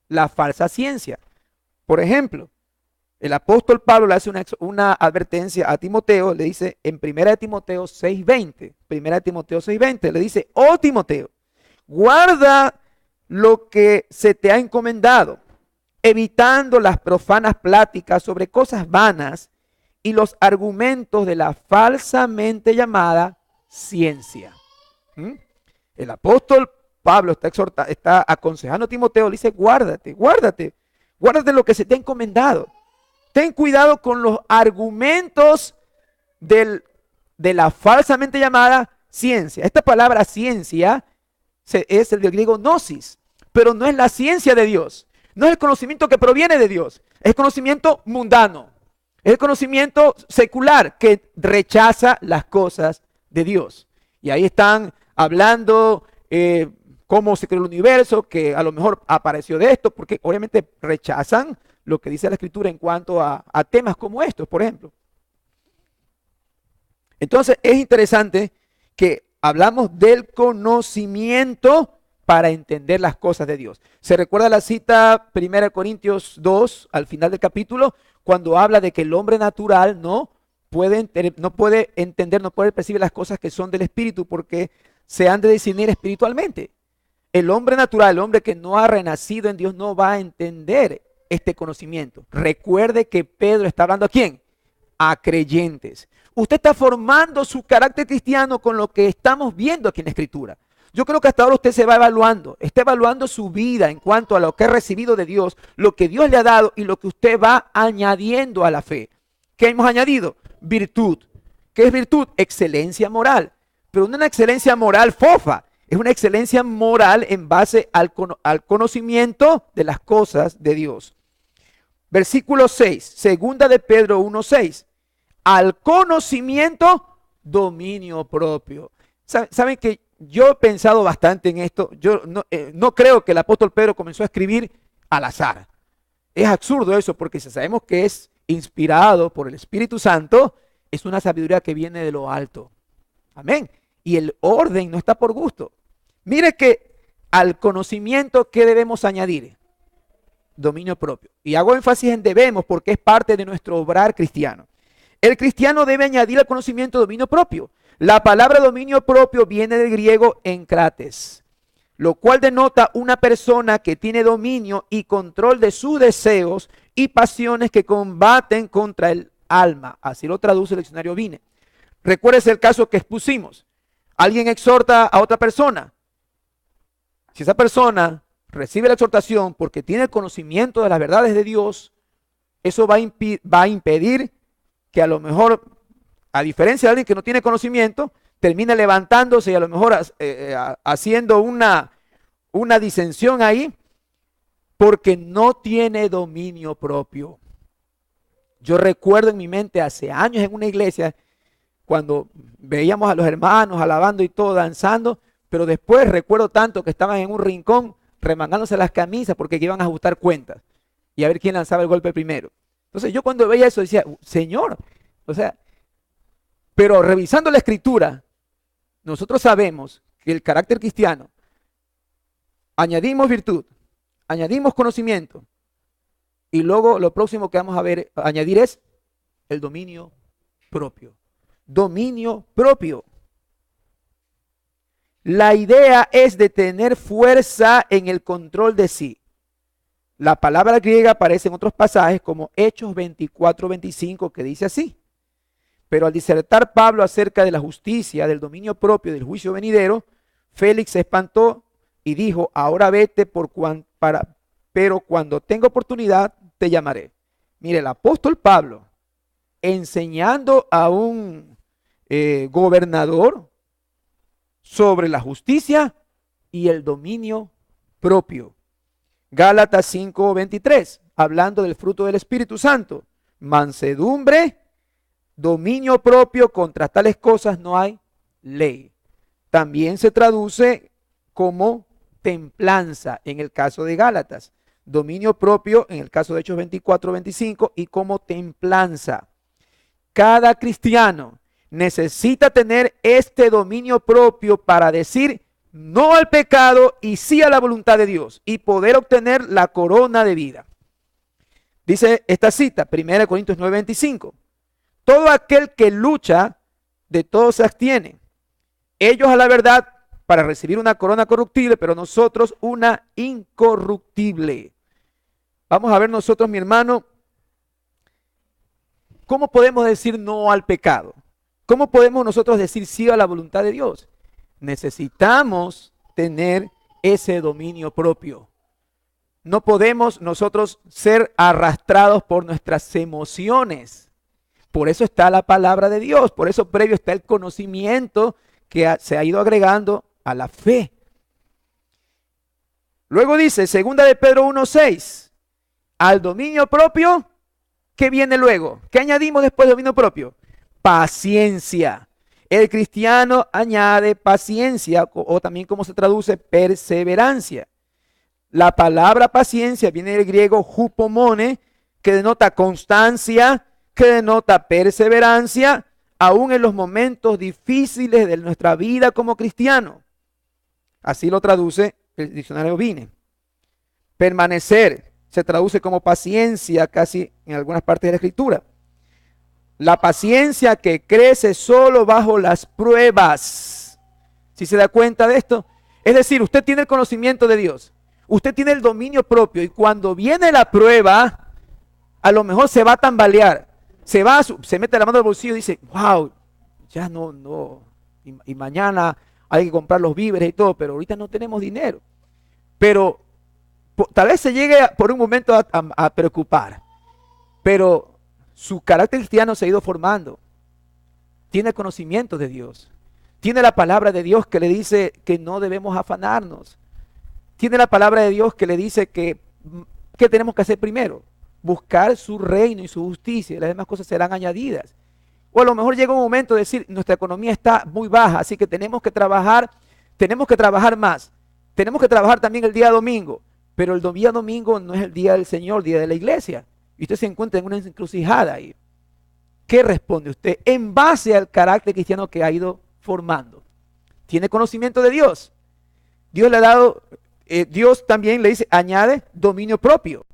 la falsa ciencia. Por ejemplo, el apóstol Pablo le hace una advertencia a Timoteo, le dice en 1 Timoteo 6:20, le dice, oh Timoteo, guarda lo que se te ha encomendado, evitando las profanas pláticas sobre cosas vanas y los argumentos de la falsamente llamada ciencia. El apóstol Pablo está aconsejando a Timoteo, le dice, guárdate lo que se te ha encomendado. Ten cuidado con los argumentos de la falsamente llamada ciencia. Esta palabra ciencia es el del griego gnosis, pero no es la ciencia de Dios. No es el conocimiento que proviene de Dios. Es el conocimiento mundano. Es el conocimiento secular que rechaza las cosas de Dios. Y ahí están hablando cómo se creó el universo, que a lo mejor apareció de esto, porque obviamente rechazan lo que dice la Escritura en cuanto a temas como estos, por ejemplo. Entonces es interesante que hablamos del conocimiento para entender las cosas de Dios. ¿Se recuerda la cita 1 Corintios 2 al final del capítulo? Cuando habla de que el hombre natural no puede entender, no puede percibir las cosas que son del Espíritu porque se han de discernir espiritualmente. El hombre natural, el hombre que no ha renacido en Dios, no va a entender este conocimiento. Recuerde que Pedro está hablando ¿a quién? A creyentes. Usted está formando su carácter cristiano con lo que estamos viendo aquí en la Escritura. Yo creo que hasta ahora usted se va evaluando, está evaluando su vida en cuanto a lo que ha recibido de Dios, lo que Dios le ha dado y lo que usted va añadiendo a la fe. ¿Qué hemos añadido? Virtud. ¿Qué es virtud? Excelencia moral. Pero no una excelencia moral fofa, es una excelencia moral en base al conocimiento de las cosas de Dios. Versículo 6, segunda de Pedro 1:6. Al conocimiento, dominio propio. ¿Saben que yo he pensado bastante en esto? Yo no creo que el apóstol Pedro comenzó a escribir al azar. Es absurdo eso, porque si sabemos que es inspirado por el Espíritu Santo, es una sabiduría que viene de lo alto. Amén. Y el orden no está por gusto. Mire que al conocimiento, ¿qué debemos añadir? Dominio propio. Y hago énfasis en debemos porque es parte de nuestro obrar cristiano. El cristiano debe añadir al conocimiento dominio propio. La palabra dominio propio viene del griego enkrates, lo cual denota una persona que tiene dominio y control de sus deseos y pasiones que combaten contra el alma. Así lo traduce el diccionario Vine. Recuérdese el caso que expusimos. Alguien exhorta a otra persona. Si esa persona recibe la exhortación porque tiene el conocimiento de las verdades de Dios, eso va a impedir que a lo mejor, a diferencia de alguien que no tiene conocimiento, termine levantándose y a lo mejor haciendo una disensión ahí porque no tiene dominio propio. Yo recuerdo en mi mente hace años en una iglesia cuando veíamos a los hermanos alabando y todo, danzando, pero después recuerdo tanto que estaban en un rincón remangándose las camisas porque iban a ajustar cuentas y a ver quién lanzaba el golpe primero. Entonces yo cuando veía eso decía, Señor, o sea, pero revisando la escritura, nosotros sabemos que el carácter cristiano, añadimos virtud, añadimos conocimiento, y luego lo próximo que vamos a ver, añadir es el dominio propio. Dominio propio. La idea es de tener fuerza en el control de sí. La palabra griega aparece en otros pasajes como Hechos 24:25 que dice así. Pero al disertar Pablo acerca de la justicia, del dominio propio, del juicio venidero, Félix se espantó y dijo, ahora vete pero cuando tenga oportunidad te llamaré. Mire, el apóstol Pablo enseñando a un gobernador sobre la justicia y el dominio propio. Gálatas 5:23, hablando del fruto del Espíritu Santo. Mansedumbre, dominio propio, contra tales cosas no hay ley. También se traduce como templanza en el caso de Gálatas. Dominio propio en el caso de Hechos 24:25 y como templanza. Cada cristiano necesita tener este dominio propio para decir no al pecado y sí a la voluntad de Dios y poder obtener la corona de vida. Dice esta cita, 1 Corintios 9:25. Todo aquel que lucha, de todo se abstiene. Ellos a la verdad para recibir una corona corruptible, pero nosotros una incorruptible. Vamos a ver nosotros, mi hermano, ¿cómo podemos decir no al pecado? ¿Cómo podemos nosotros decir sí a la voluntad de Dios? Necesitamos tener ese dominio propio. No podemos nosotros ser arrastrados por nuestras emociones. Por eso está la palabra de Dios, por eso previo está el conocimiento que se ha ido agregando a la fe. Luego dice, 2 de Pedro 1:6, al dominio propio, ¿qué viene luego? ¿Qué añadimos después del dominio propio? Paciencia. El cristiano añade paciencia, o también como se traduce, perseverancia. La palabra paciencia viene del griego hupomone, que denota constancia, que denota perseverancia, aún en los momentos difíciles de nuestra vida como cristiano. Así lo traduce el diccionario Vine. Permanecer se traduce como paciencia casi en algunas partes de la escritura. La paciencia que crece solo bajo las pruebas. ¿Sí se da cuenta de esto? Es decir, usted tiene el conocimiento de Dios. Usted tiene el dominio propio y cuando viene la prueba, a lo mejor se va a tambalear. Se mete la mano al bolsillo y dice, wow, ya no. Y mañana hay que comprar los víveres y todo, pero ahorita no tenemos dinero. Pero tal vez se llegue por un momento a preocupar. Pero su carácter cristiano se ha ido formando. Tiene conocimiento de Dios. Tiene la palabra de Dios que le dice que no debemos afanarnos. Tiene la palabra de Dios que le dice que ¿qué tenemos que hacer primero? Buscar su reino y su justicia. Y las demás cosas serán añadidas. O a lo mejor llega un momento de decir, nuestra economía está muy baja, así que tenemos que trabajar más. Tenemos que trabajar también el día domingo. Pero el día domingo no es el día del Señor, el día de la iglesia. Y usted se encuentra en una encrucijada ahí. ¿Qué responde usted? En base al carácter cristiano que ha ido formando. ¿Tiene conocimiento de Dios? Dios le ha dado, Dios también le dice, añade dominio propio.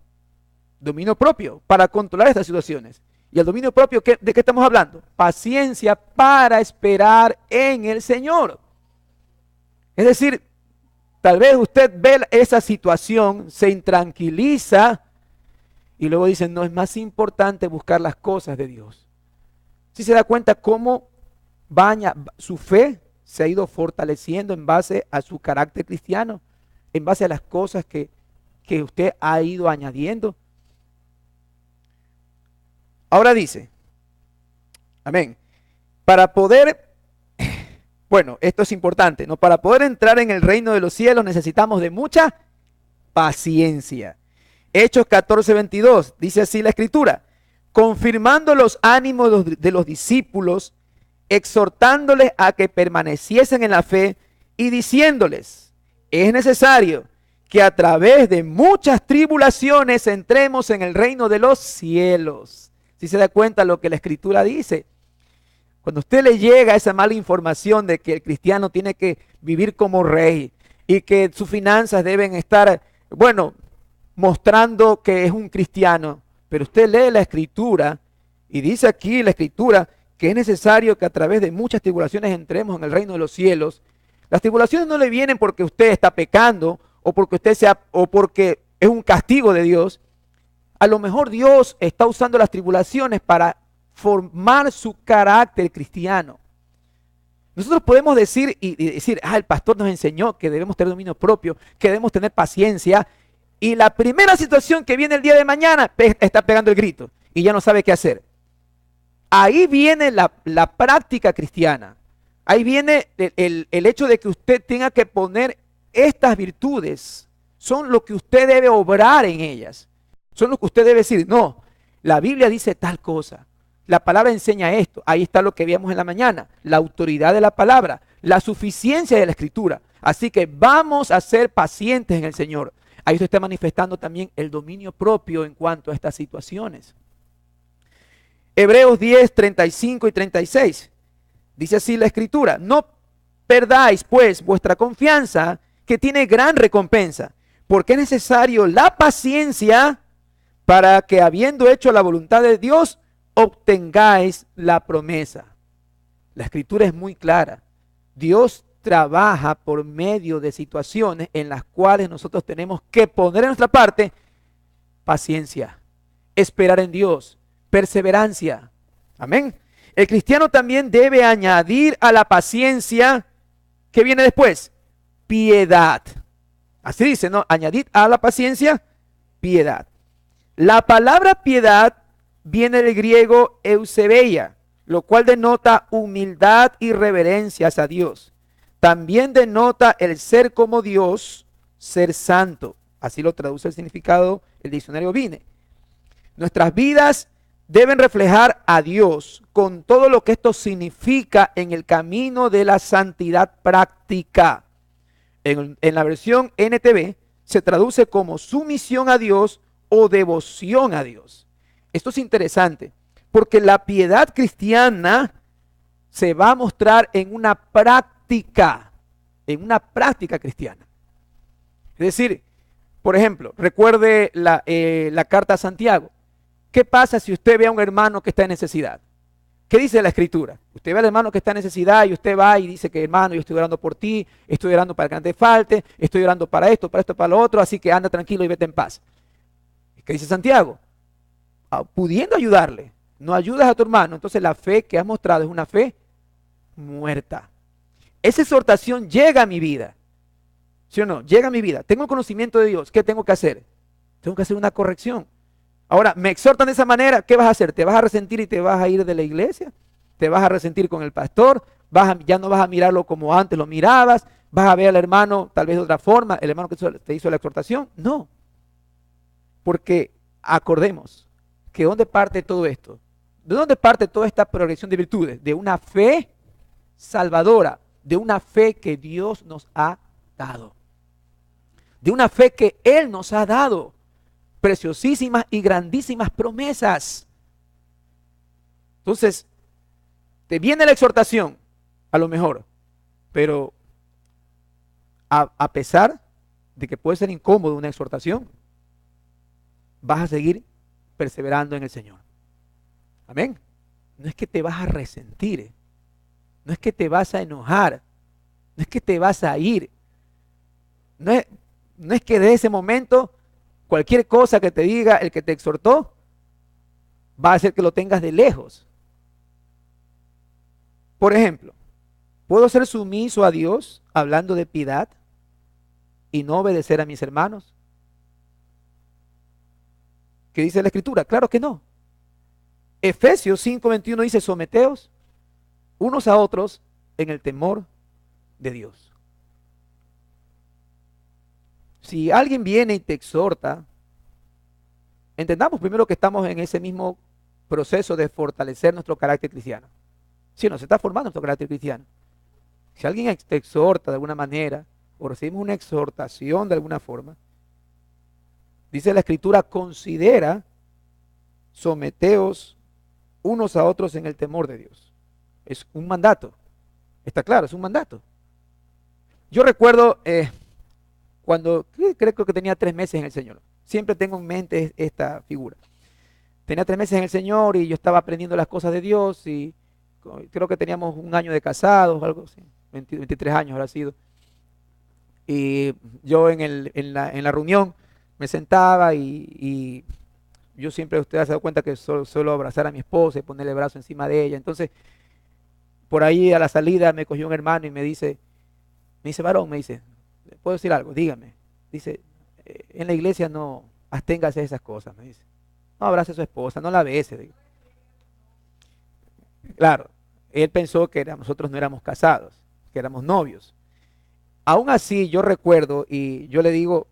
Dominio propio para controlar estas situaciones. ¿Y el dominio propio de qué estamos hablando? Paciencia para esperar en el Señor. Es decir, tal vez usted ve esa situación, se intranquiliza y luego dice, no, es más importante buscar las cosas de Dios. Si se da cuenta cómo su fe se ha ido fortaleciendo en base a su carácter cristiano, en base a las cosas que usted ha ido añadiendo. Ahora dice, amén, para poder, bueno, esto es importante, ¿no? Para poder entrar en el reino de los cielos necesitamos de mucha paciencia. Hechos 14:22, dice así la escritura, confirmando los ánimos de los discípulos, exhortándoles a que permaneciesen en la fe y diciéndoles, es necesario que a través de muchas tribulaciones entremos en el reino de los cielos. Si se da cuenta lo que la escritura dice, cuando usted le llega esa mala información de que el cristiano tiene que vivir como rey y que sus finanzas deben estar, bueno, mostrando que es un cristiano, pero usted lee la escritura y dice aquí la escritura que es necesario que a través de muchas tribulaciones entremos en el reino de los cielos. Las tribulaciones no le vienen porque usted está pecando o porque es un castigo de Dios. A lo mejor Dios está usando las tribulaciones para formar su carácter cristiano. Nosotros podemos decir y decir, el pastor nos enseñó que debemos tener dominio propio, que debemos tener paciencia, y la primera situación que viene el día de mañana está pegando el grito y ya no sabe qué hacer. Ahí viene la práctica cristiana. Ahí viene el hecho de que usted tenga que poner estas virtudes. Son lo que usted debe obrar en ellas. Son lo que usted debe decir. No, la Biblia dice tal cosa. La palabra enseña esto. Ahí está lo que vimos en la mañana. La autoridad de la palabra. La suficiencia de la escritura. Así que vamos a ser pacientes en el Señor. Ahí se está manifestando también el dominio propio en cuanto a estas situaciones. Hebreos 10, 35 y 36. Dice así la escritura, no perdáis pues vuestra confianza que tiene gran recompensa, porque es necesario la paciencia para que habiendo hecho la voluntad de Dios, obtengáis la promesa. La escritura es muy clara. Dios trabaja por medio de situaciones en las cuales nosotros tenemos que poner en nuestra parte paciencia, esperar en Dios, perseverancia. Amén. El cristiano también debe añadir a la paciencia, ¿qué viene después? Piedad. Así dice, ¿no? Añadid a la paciencia, piedad. La palabra piedad viene del griego eusebeia, lo cual denota humildad y reverencia hacia Dios. También denota el ser como Dios, ser santo. Así lo traduce el significado, el diccionario Vine. Nuestras vidas deben reflejar a Dios con todo lo que esto significa en el camino de la santidad práctica. En la versión NTV se traduce como sumisión a Dios o devoción a Dios. Esto es interesante porque la piedad cristiana se va a mostrar en una práctica cristiana. Es decir, por ejemplo, recuerde la carta a Santiago. ¿Qué pasa si usted ve a un hermano que está en necesidad? ¿Qué dice la escritura? Usted ve al hermano que está en necesidad y usted va y dice que hermano, yo estoy orando por ti, estoy orando para que no te falte, estoy orando para esto, para lo otro, así que anda tranquilo y vete en paz. ¿Qué dice Santiago? Pudiendo ayudarle, no ayudas a tu hermano, entonces la fe que has mostrado es una fe muerta. Esa exhortación llega a mi vida, ¿sí o no? Llega a mi vida, tengo conocimiento de Dios, ¿qué tengo que hacer? Tengo que hacer una corrección. Ahora, me exhortan de esa manera, ¿qué vas a hacer? ¿Te vas a resentir y te vas a ir de la iglesia? ¿Te vas a resentir con el pastor? Ya no vas a mirarlo como antes lo mirabas, vas a ver al hermano tal vez de otra forma, el hermano que te hizo la exhortación. No, porque acordemos que ¿dónde parte todo esto? ¿De dónde parte toda esta progresión de virtudes? De una fe salvadora, de una fe que Dios nos ha dado, de una fe que Él nos ha dado. Preciosísimas y grandísimas promesas. Entonces, te viene la exhortación, a lo mejor, pero a pesar de que puede ser incómodo una exhortación, vas a seguir perseverando en el Señor. Amén. No es que te vas a resentir, no es que te vas a enojar, no es que te vas a ir, no es que de ese momento cualquier cosa que te diga el que te exhortó va a hacer que lo tengas de lejos. Por ejemplo, ¿Puedo ser sumiso a Dios hablando de piedad y no obedecer a mis hermanos? ¿Qué dice la Escritura? Claro que no. Efesios 5:21 dice, someteos unos a otros en el temor de Dios. Si alguien viene y te exhorta, entendamos primero que estamos en ese mismo proceso de fortalecer nuestro carácter cristiano. Si no, se está formando nuestro carácter cristiano. Si alguien te exhorta de alguna manera, o recibimos una exhortación de alguna forma, dice la Escritura, considera, someteos unos a otros en el temor de Dios. Es un mandato. Está claro, es un mandato. Yo recuerdo cuando creo que tenía 3 meses en el Señor. Siempre tengo en mente esta figura. Tenía 3 meses en el Señor y yo estaba aprendiendo las cosas de Dios y creo que teníamos 1 año de casados, algo así, 23 años habrá sido. Y yo en la reunión me sentaba y yo siempre, usted se ha dado cuenta que suelo abrazar a mi esposa y ponerle el brazo encima de ella. Entonces, por ahí a la salida me cogió un hermano y me dice, varón, me dice, ¿puedo decir algo? Dígame. Dice, en la iglesia no absténgase de esas cosas, me dice. No abrace a su esposa, no la bese. Digo. Claro, él pensó que nosotros no éramos casados, que éramos novios. Aún así, yo recuerdo y yo le digo,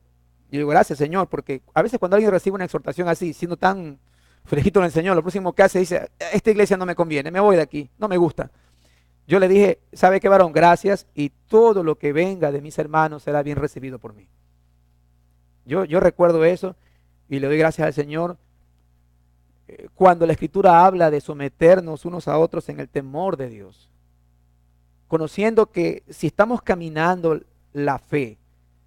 gracias Señor, porque a veces cuando alguien recibe una exhortación así, siendo tan fresquito en el Señor, lo próximo que hace dice, esta iglesia no me conviene, me voy de aquí, no me gusta. Yo le dije, ¿sabe qué, varón? Gracias, y todo lo que venga de mis hermanos será bien recibido por mí. Yo recuerdo eso y le doy gracias al Señor. Cuando la Escritura habla de someternos unos a otros en el temor de Dios, conociendo que si estamos caminando la fe,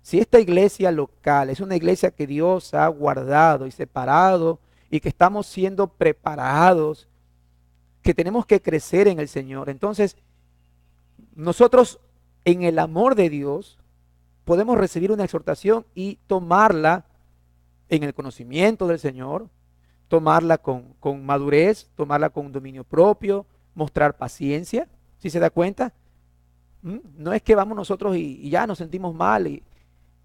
si esta iglesia local es una iglesia que Dios ha guardado y separado y que estamos siendo preparados, que tenemos que crecer en el Señor, entonces nosotros en el amor de Dios podemos recibir una exhortación y tomarla en el conocimiento del Señor, tomarla con madurez, tomarla con dominio propio, mostrar paciencia, ¿sí se da cuenta? No es que vamos nosotros y ya nos sentimos mal y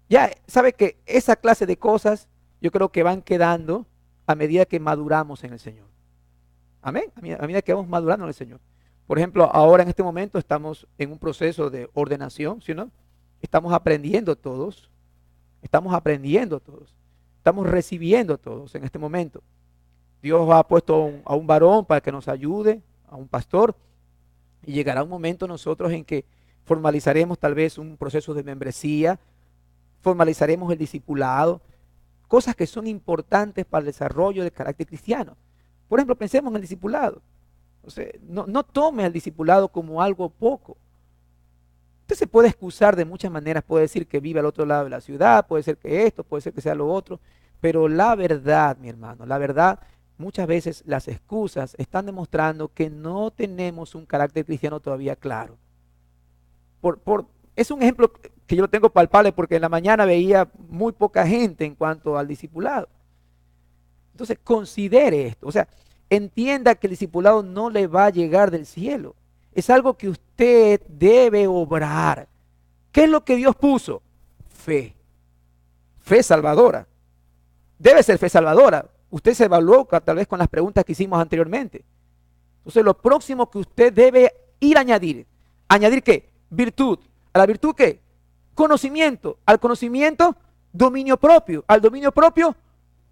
ya, sabe que esa clase de cosas yo creo que van quedando a medida que maduramos en el Señor. Amén, a medida que vamos madurando en el Señor. Por ejemplo, ahora en este momento estamos en un proceso de ordenación, ¿sí o no? Estamos aprendiendo todos, estamos recibiendo todos en este momento. Dios ha puesto a un varón para que nos ayude, a un pastor, y llegará un momento nosotros en que formalizaremos tal vez un proceso de membresía, formalizaremos el discipulado, cosas que son importantes para el desarrollo del carácter cristiano. Por ejemplo, pensemos en el discipulado. O sea, no tome el discipulado como algo poco. Usted se puede excusar de muchas maneras, puede decir que vive al otro lado de la ciudad, puede ser que esto, puede ser que sea lo otro, pero la verdad, mi hermano, la verdad, muchas veces las excusas están demostrando que no tenemos un carácter cristiano todavía claro. Es un ejemplo que yo lo tengo palpable porque en la mañana veía muy poca gente en cuanto al discipulado. Entonces considere esto, o sea, entienda que el discipulado no le va a llegar del cielo. Es algo que usted debe obrar. ¿Qué es lo que Dios puso? Fe. Fe salvadora. Debe ser fe salvadora. Usted se evaluó tal vez con las preguntas que hicimos anteriormente. Entonces lo próximo que usted debe ir a añadir. ¿Añadir qué? Virtud. ¿A la virtud qué? Conocimiento. Al conocimiento, dominio propio. Al dominio propio,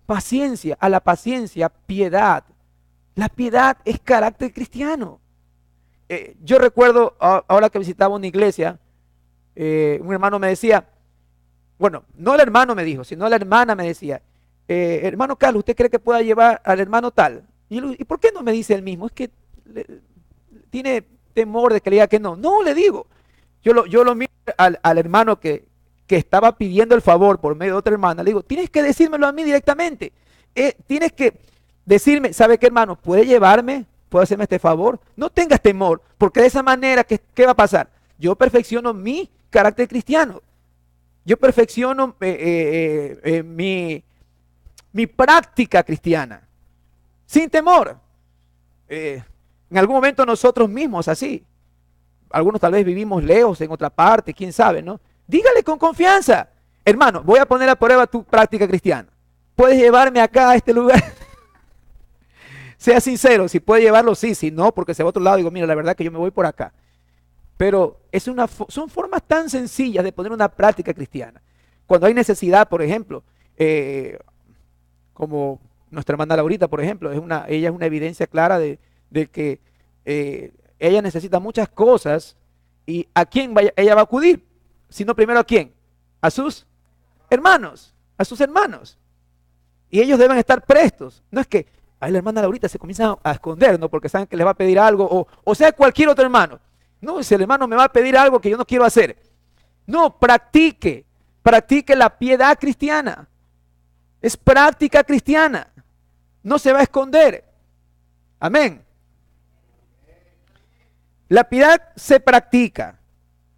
paciencia. A la paciencia, piedad. La piedad es carácter cristiano. Yo recuerdo, ahora que visitaba una iglesia, un hermano me decía, bueno, no el hermano me dijo, sino la hermana me decía, hermano Carlos, ¿usted cree que pueda llevar al hermano tal? ¿Y por qué no me dice él mismo? Es que tiene temor de que le diga que no. No, le digo. Yo lo miro al hermano que estaba pidiendo el favor por medio de otra hermana. Le digo, tienes que decírmelo a mí directamente. Tienes que decirme, ¿sabe qué, hermano? ¿Puede llevarme? ¿Puede hacerme este favor? No tengas temor, porque de esa manera, ¿qué va a pasar? Yo perfecciono mi carácter cristiano. Yo perfecciono mi práctica cristiana, sin temor. En algún momento nosotros mismos así. algunos tal vez vivimos lejos en otra parte, quién sabe, ¿no? Dígale con confianza, hermano, voy a poner a prueba tu práctica cristiana. ¿Puedes llevarme acá a este lugar? Sea sincero, si puede llevarlo, sí, si no, porque se va a otro lado, digo, mira, la verdad que yo me voy por acá. Pero son formas tan sencillas de poner una práctica cristiana. Cuando hay necesidad, por ejemplo, como nuestra hermana Laurita, por ejemplo, ella es una evidencia clara de que ella necesita muchas cosas. ¿Y a quién ella va a acudir? Sino primero ¿a quién? A sus hermanos, a sus hermanos. Y ellos deben estar prestos. No es que ahí la hermana Laurita se comienza a esconder, ¿no? Porque saben que les va a pedir algo, o sea, cualquier otro hermano. No, si el hermano me va a pedir algo que yo no quiero hacer. No, practique la piedad cristiana. Es práctica cristiana. No se va a esconder. Amén. La piedad se practica.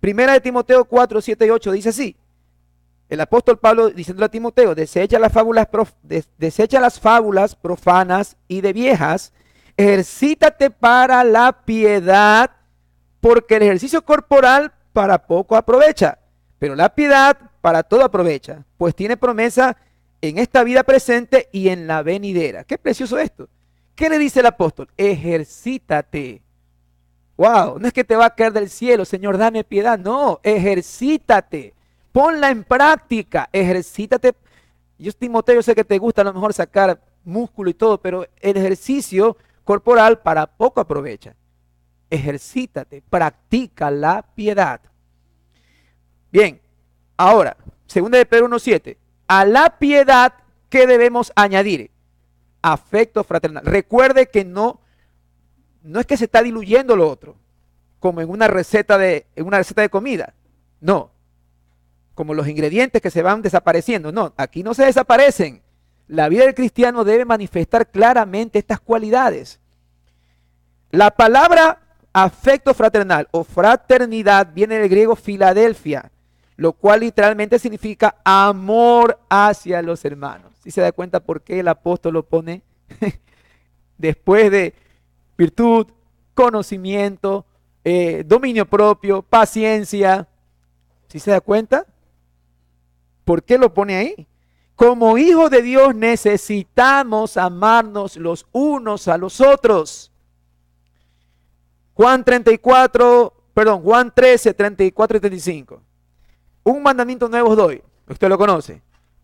Primera de Timoteo 4, 7 y 8 dice así. El apóstol Pablo diciendo a Timoteo, desecha las fábulas profanas y de viejas, ejercítate para la piedad, porque el ejercicio corporal para poco aprovecha, pero la piedad para todo aprovecha, pues tiene promesa en esta vida presente y en la venidera. Qué precioso esto. ¿Qué le dice el apóstol? Ejercítate. Wow, no es que te va a caer del cielo, Señor, dame piedad. No, ejercítate. Ponla en práctica, ejercítate. Timoteo, yo sé que te gusta a lo mejor sacar músculo y todo, pero el ejercicio corporal para poco aprovecha. Ejercítate, practica la piedad. Bien, ahora, 2 de Pedro 1:7. A la piedad, ¿qué debemos añadir? Afecto fraternal. Recuerde que no es que se está diluyendo lo otro, como en una receta de comida. No. Como los ingredientes que se van desapareciendo. No, aquí no se desaparecen. La vida del cristiano debe manifestar claramente estas cualidades. La palabra afecto fraternal o fraternidad viene del griego Filadelfia, lo cual literalmente significa amor hacia los hermanos. ¿Sí se da cuenta por qué el apóstol lo pone después de virtud, conocimiento, dominio propio, paciencia? ¿Sí se da cuenta? ¿Por qué lo pone ahí? Como hijos de Dios necesitamos amarnos los unos a los otros. Juan 13, 34 y 35. Un mandamiento nuevo os doy, usted lo conoce,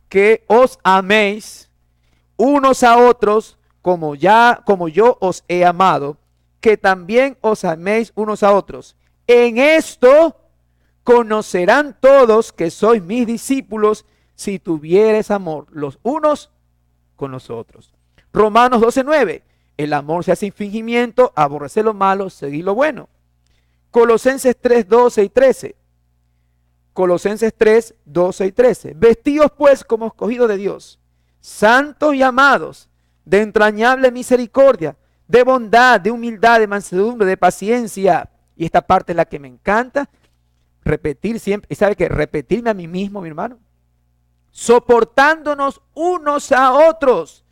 que os améis unos a otros como yo os he amado, que también os améis unos a otros. En esto conocerán todos que sois mis discípulos si tuviereis amor los unos con los otros. Romanos 12:9. El amor se hace sin fingimiento, aborrecer lo malo, seguir lo bueno. Colosenses 3:12 y 13. Colosenses 3:12 y 13. Vestidos pues como escogidos de Dios, santos y amados, de entrañable misericordia, de bondad, de humildad, de mansedumbre, de paciencia. Y esta parte es la que me encanta. Repetir siempre, y sabe que repetirme a mí mismo, mi hermano, soportándonos unos a otros,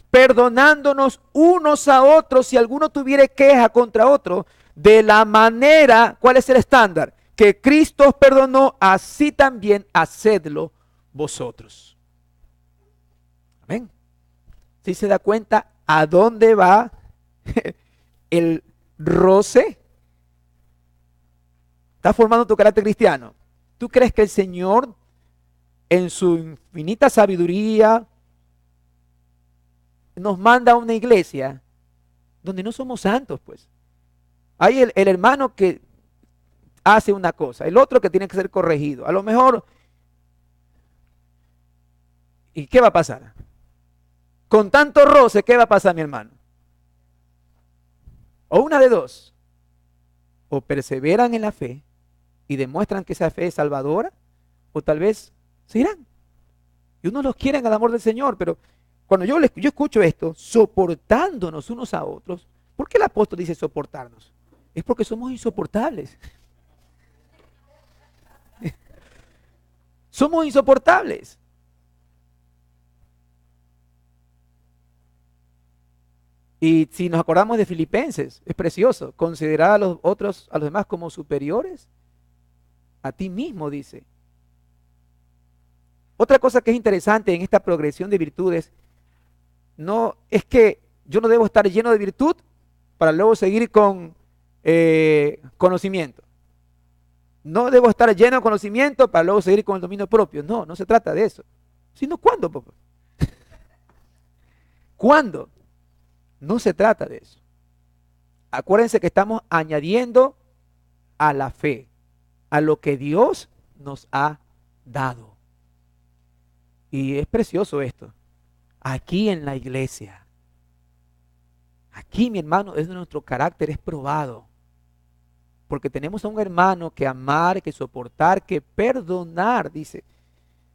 perdonándonos unos a otros, si alguno tuviere queja contra otro, de la manera, ¿cuál es el estándar? Que Cristo os perdonó, así también hacedlo vosotros. Amén. ¿Sí se da cuenta a dónde va el roce? ¿Estás formando tu carácter cristiano? ¿Tú crees que el Señor, en su infinita sabiduría, nos manda a una iglesia donde no somos santos, pues? Hay el hermano que hace una cosa, el otro que tiene que ser corregido. A lo mejor, ¿y qué va a pasar? Con tanto roce, ¿qué va a pasar, mi hermano? O una de dos. O perseveran en la fe y demuestran que esa fe es salvadora, o tal vez se irán. Y unos los quieren al amor del Señor, pero cuando yo escucho esto, soportándonos unos a otros, ¿por qué el apóstol dice soportarnos? Es porque somos insoportables. Somos insoportables. Y si nos acordamos de Filipenses, es precioso, considerar a los otros, a los demás como superiores a ti mismo, dice. Otra cosa que es interesante en esta progresión de virtudes, no es que yo no debo estar lleno de virtud para luego seguir con conocimiento. No debo estar lleno de conocimiento para luego seguir con el dominio propio. No, no se trata de eso. Sino ¿cuándo, papá? ¿Cuándo? No se trata de eso. Acuérdense que estamos añadiendo a la fe, a lo que Dios nos ha dado. Y es precioso esto. Aquí en la iglesia, aquí, mi hermano, es nuestro carácter es probado. Porque tenemos a un hermano que amar, que soportar, que perdonar, dice.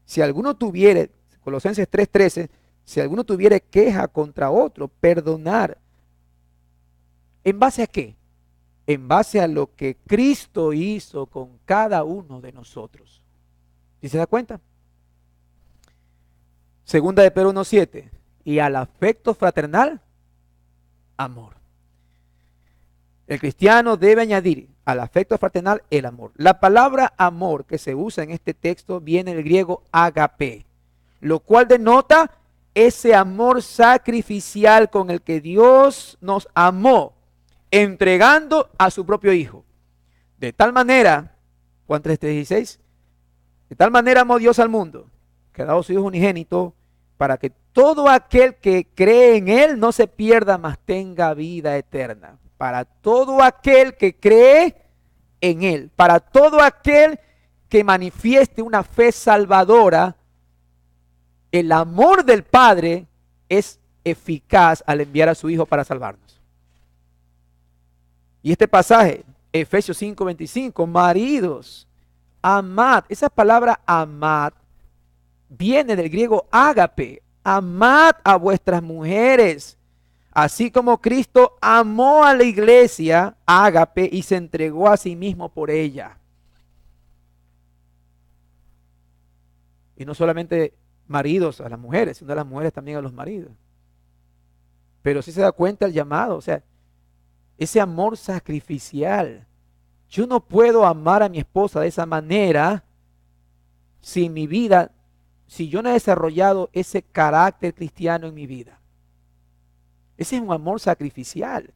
Si alguno tuviere, Colosenses 3:13, si alguno tuviere queja contra otro, perdonar. ¿En base a qué? En base a lo que Cristo hizo con cada uno de nosotros. ¿Sí se da cuenta? Segunda de Pedro 1:7. Y al afecto fraternal, amor. El cristiano debe añadir al afecto fraternal el amor. La palabra amor que se usa en este texto viene del griego agape, lo cual denota ese amor sacrificial con el que Dios nos amó, entregando a su propio Hijo. De tal manera, Juan 3:16, de tal manera amó Dios al mundo, que ha dado su Hijo unigénito, para que todo aquel que cree en Él no se pierda, mas tenga vida eterna. Para todo aquel que cree en Él, para todo aquel que manifieste una fe salvadora, el amor del Padre es eficaz al enviar a su Hijo para salvarnos. Y este pasaje, Efesios 5:25, maridos, amad. Esa palabra amad viene del griego ágape. Amad a vuestras mujeres, así como Cristo amó a la iglesia, ágape, y se entregó a sí mismo por ella. Y no solamente maridos a las mujeres, sino a las mujeres también a los maridos. Pero sí se da cuenta el llamado, o sea, ese amor sacrificial. Yo no puedo amar a mi esposa de esa manera si mi vida, si yo no he desarrollado ese carácter cristiano en mi vida. Ese es un amor sacrificial.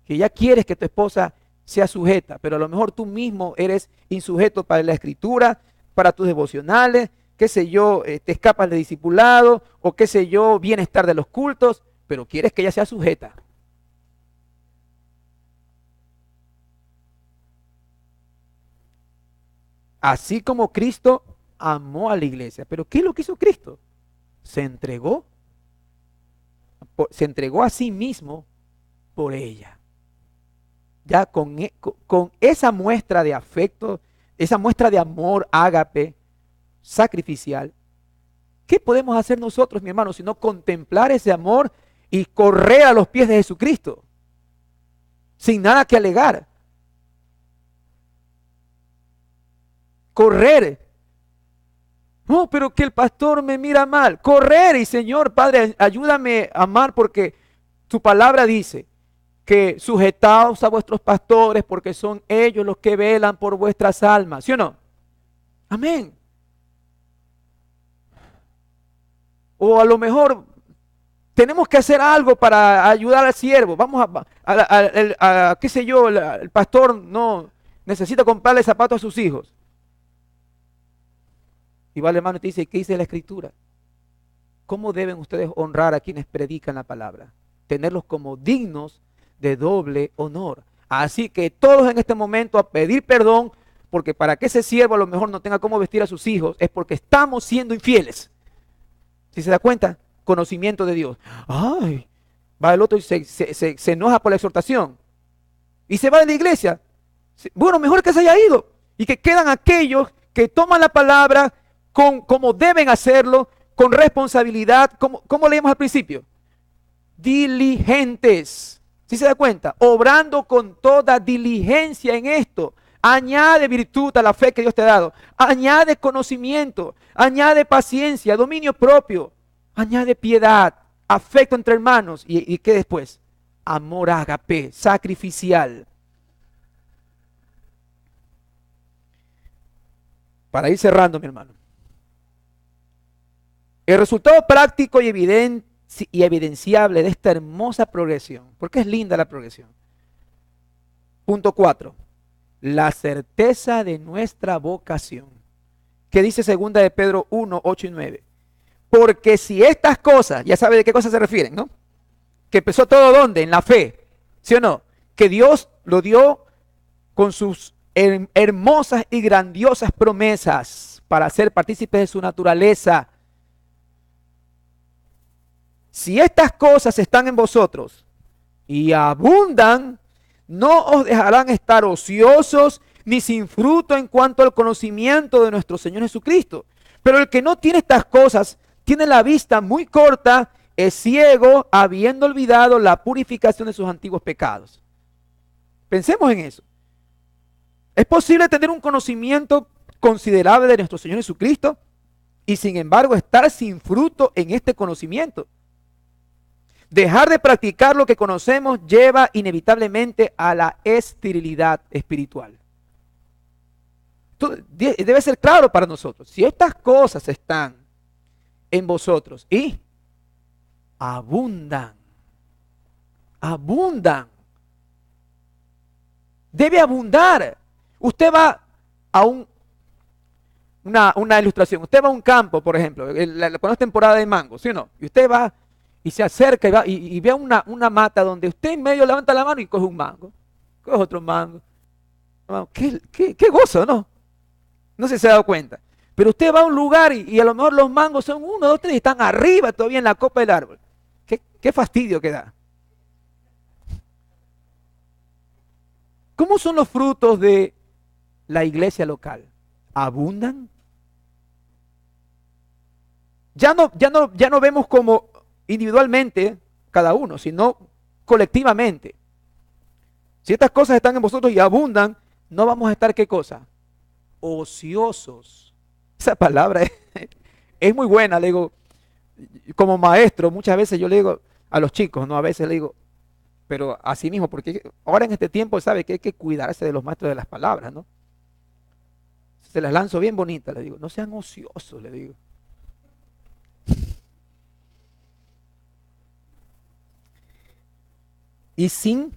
Que ya quieres que tu esposa sea sujeta, pero a lo mejor tú mismo eres insujeto para la escritura, para tus devocionales, qué sé yo, te escapas de discipulado, o qué sé yo, bienestar de los cultos, pero quieres que ella sea sujeta. Así como Cristo amó a la iglesia. ¿Pero qué es lo que hizo Cristo? Se entregó a sí mismo por ella. Ya con esa muestra de afecto, esa muestra de amor ágape, sacrificial, ¿qué podemos hacer nosotros, mi hermano, sino contemplar ese amor y correr a los pies de Jesucristo sin nada que alegar? Correr. No, pero que el pastor me mira mal. Correr y Señor, Padre, ayúdame a amar porque tu palabra dice que sujetaos a vuestros pastores porque son ellos los que velan por vuestras almas. ¿Sí o no? Amén. O a lo mejor tenemos que hacer algo para ayudar al siervo. Vamos a qué sé yo, el pastor no necesita comprarle zapatos a sus hijos. Y va el hermano y te dice, ¿qué dice la escritura? ¿Cómo deben ustedes honrar a quienes predican la palabra? Tenerlos como dignos de doble honor. Así que todos en este momento a pedir perdón, porque para que ese siervo a lo mejor no tenga cómo vestir a sus hijos, es porque estamos siendo infieles. ¿Sí se da cuenta? Conocimiento de Dios. Ay, va el otro y se enoja por la exhortación. Y se va de la iglesia. Bueno, mejor que se haya ido. Y que quedan aquellos que toman la palabra como deben hacerlo, con responsabilidad, como leímos al principio. Diligentes. ¿Sí se da cuenta? Obrando con toda diligencia en esto. Añade virtud a la fe que Dios te ha dado. Añade conocimiento. Añade paciencia, dominio propio. Añade piedad, afecto entre hermanos. ¿Y qué después? Amor ágape, sacrificial. Para ir cerrando, mi hermano. El resultado práctico y evidenciable de esta hermosa progresión, porque es linda la progresión. Punto 4. La certeza de nuestra vocación. ¿Qué dice 2 de Pedro 1, 8 y 9? Porque si estas cosas, ya sabe de qué cosas se refieren, ¿no? Que empezó todo ¿dónde? En la fe, ¿sí o no? Que Dios lo dio con sus hermosas y grandiosas promesas para ser partícipes de su naturaleza. Si estas cosas están en vosotros y abundan, no os dejarán estar ociosos ni sin fruto en cuanto al conocimiento de nuestro Señor Jesucristo. Pero el que no tiene estas cosas tiene la vista muy corta, es ciego, habiendo olvidado la purificación de sus antiguos pecados. Pensemos en eso. Es posible tener un conocimiento considerable de nuestro Señor Jesucristo y sin embargo estar sin fruto en este conocimiento. Dejar de practicar lo que conocemos lleva inevitablemente a la esterilidad espiritual. Esto debe ser claro para nosotros. Si estas cosas están en vosotros y abundan, debe abundar. Usted va a una ilustración, usted va a un campo, por ejemplo, cuando es temporada de mango, ¿sí o no? Y usted va y se acerca y ve una mata donde usted en medio levanta la mano y coge un mango, coge otro mango. Qué gozo, ¿no? No sé si se ha dado cuenta. Pero usted va a un lugar y a lo mejor los mangos son 1, 2, 3 y están arriba todavía en la copa del árbol. Qué fastidio que da. ¿Cómo son los frutos de la iglesia local? ¿Abundan? Ya no vemos como individualmente cada uno, sino colectivamente. Si estas cosas están en vosotros y abundan, no vamos a estar, ¿qué cosa? Ociosos. Esa palabra es muy buena, le digo, como maestro, muchas veces yo le digo a los chicos, ¿no? A veces le digo, pero así mismo, porque ahora en este tiempo sabe que hay que cuidarse de los maestros de las palabras, ¿no? Se las lanzo bien bonitas, le digo, no sean ociosos, le digo. Y sin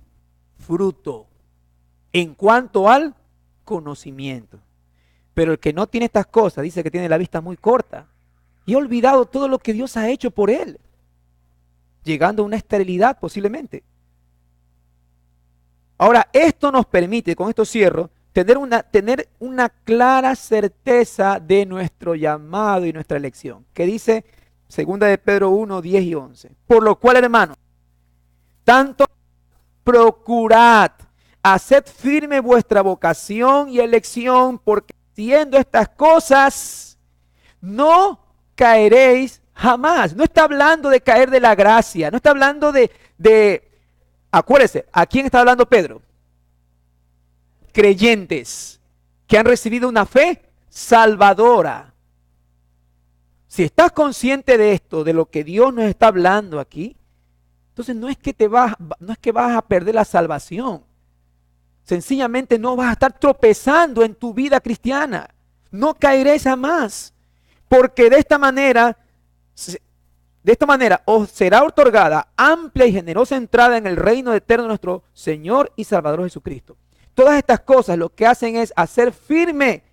fruto en cuanto al conocimiento. Pero el que no tiene estas cosas dice que tiene la vista muy corta y ha olvidado todo lo que Dios ha hecho por él, llegando a una esterilidad posiblemente. Ahora, esto nos permite, con esto cierro, tener una clara certeza de nuestro llamado y nuestra elección, que dice 2 de Pedro 1, 10 y 11. Por lo cual, hermanos, tanto procurad, haced firme vuestra vocación y elección, porque haciendo estas cosas no caeréis jamás. No está hablando de caer de la gracia, no está hablando acuérdese, ¿a quién está hablando Pedro? Creyentes que han recibido una fe salvadora. Si estás consciente de esto, de lo que Dios nos está hablando aquí, entonces no es que vas a perder la salvación. Sencillamente no vas a estar tropezando en tu vida cristiana. No caeréis jamás. Porque de esta manera os será otorgada amplia y generosa entrada en el reino eterno de nuestro Señor y Salvador Jesucristo. Todas estas cosas lo que hacen es hacer firme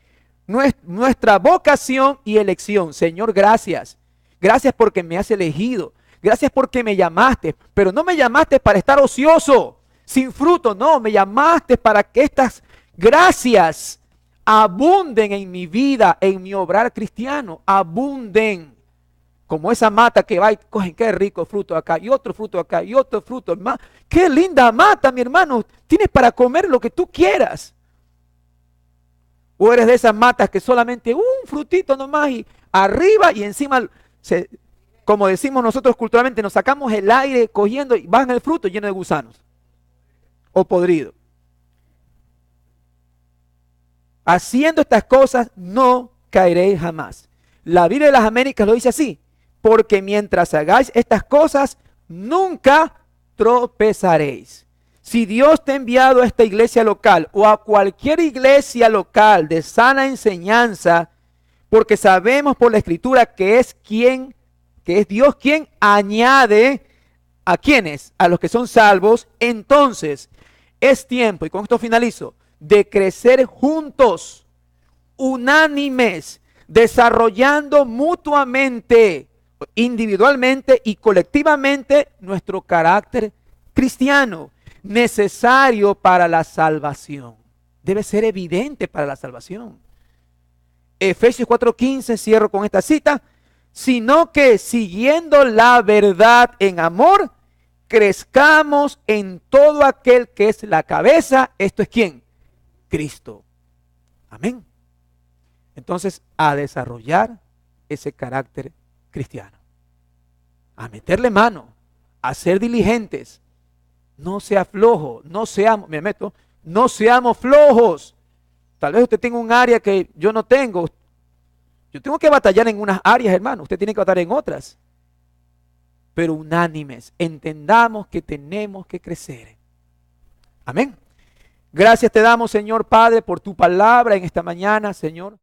nuestra vocación y elección. Señor, gracias. Gracias porque me has elegido. Gracias porque me llamaste. Pero no me llamaste para estar ocioso, sin fruto. No, me llamaste para que estas gracias abunden en mi vida, en mi obrar cristiano. Abunden. Como esa mata que va y cogen, qué rico fruto acá, y otro fruto acá, y otro fruto. Qué linda mata, mi hermano. Tienes para comer lo que tú quieras. O eres de esas matas que solamente un frutito nomás y arriba y encima, como decimos nosotros culturalmente, nos sacamos el aire cogiendo y bajan el fruto lleno de gusanos. O podrido. Haciendo estas cosas no caeréis jamás. La Biblia de las Américas lo dice así. porque mientras hagáis estas cosas, nunca tropezaréis. Si Dios te ha enviado a esta iglesia local o a cualquier iglesia local de sana enseñanza, porque sabemos por la Escritura que es Dios quien añade a quienes, a los que son salvos, entonces es tiempo, y con esto finalizo, de crecer juntos, unánimes, desarrollando mutuamente, individualmente y colectivamente nuestro carácter cristiano, necesario para la salvación. Debe ser evidente para la salvación. Efesios 4:15, cierro con esta cita, sino que siguiendo la verdad en amor, crezcamos en todo aquel que es la cabeza. ¿Esto es quién? Cristo. Amén. Entonces, a desarrollar ese carácter cristiano, a meterle mano, a ser diligentes. No sea flojo, no seamos flojos. Tal vez usted tenga un área que yo no tengo. Yo tengo que batallar en unas áreas, hermano. Usted tiene que batallar en otras. Pero unánimes, entendamos que tenemos que crecer. Amén. Gracias te damos, Señor Padre, por tu palabra en esta mañana, Señor.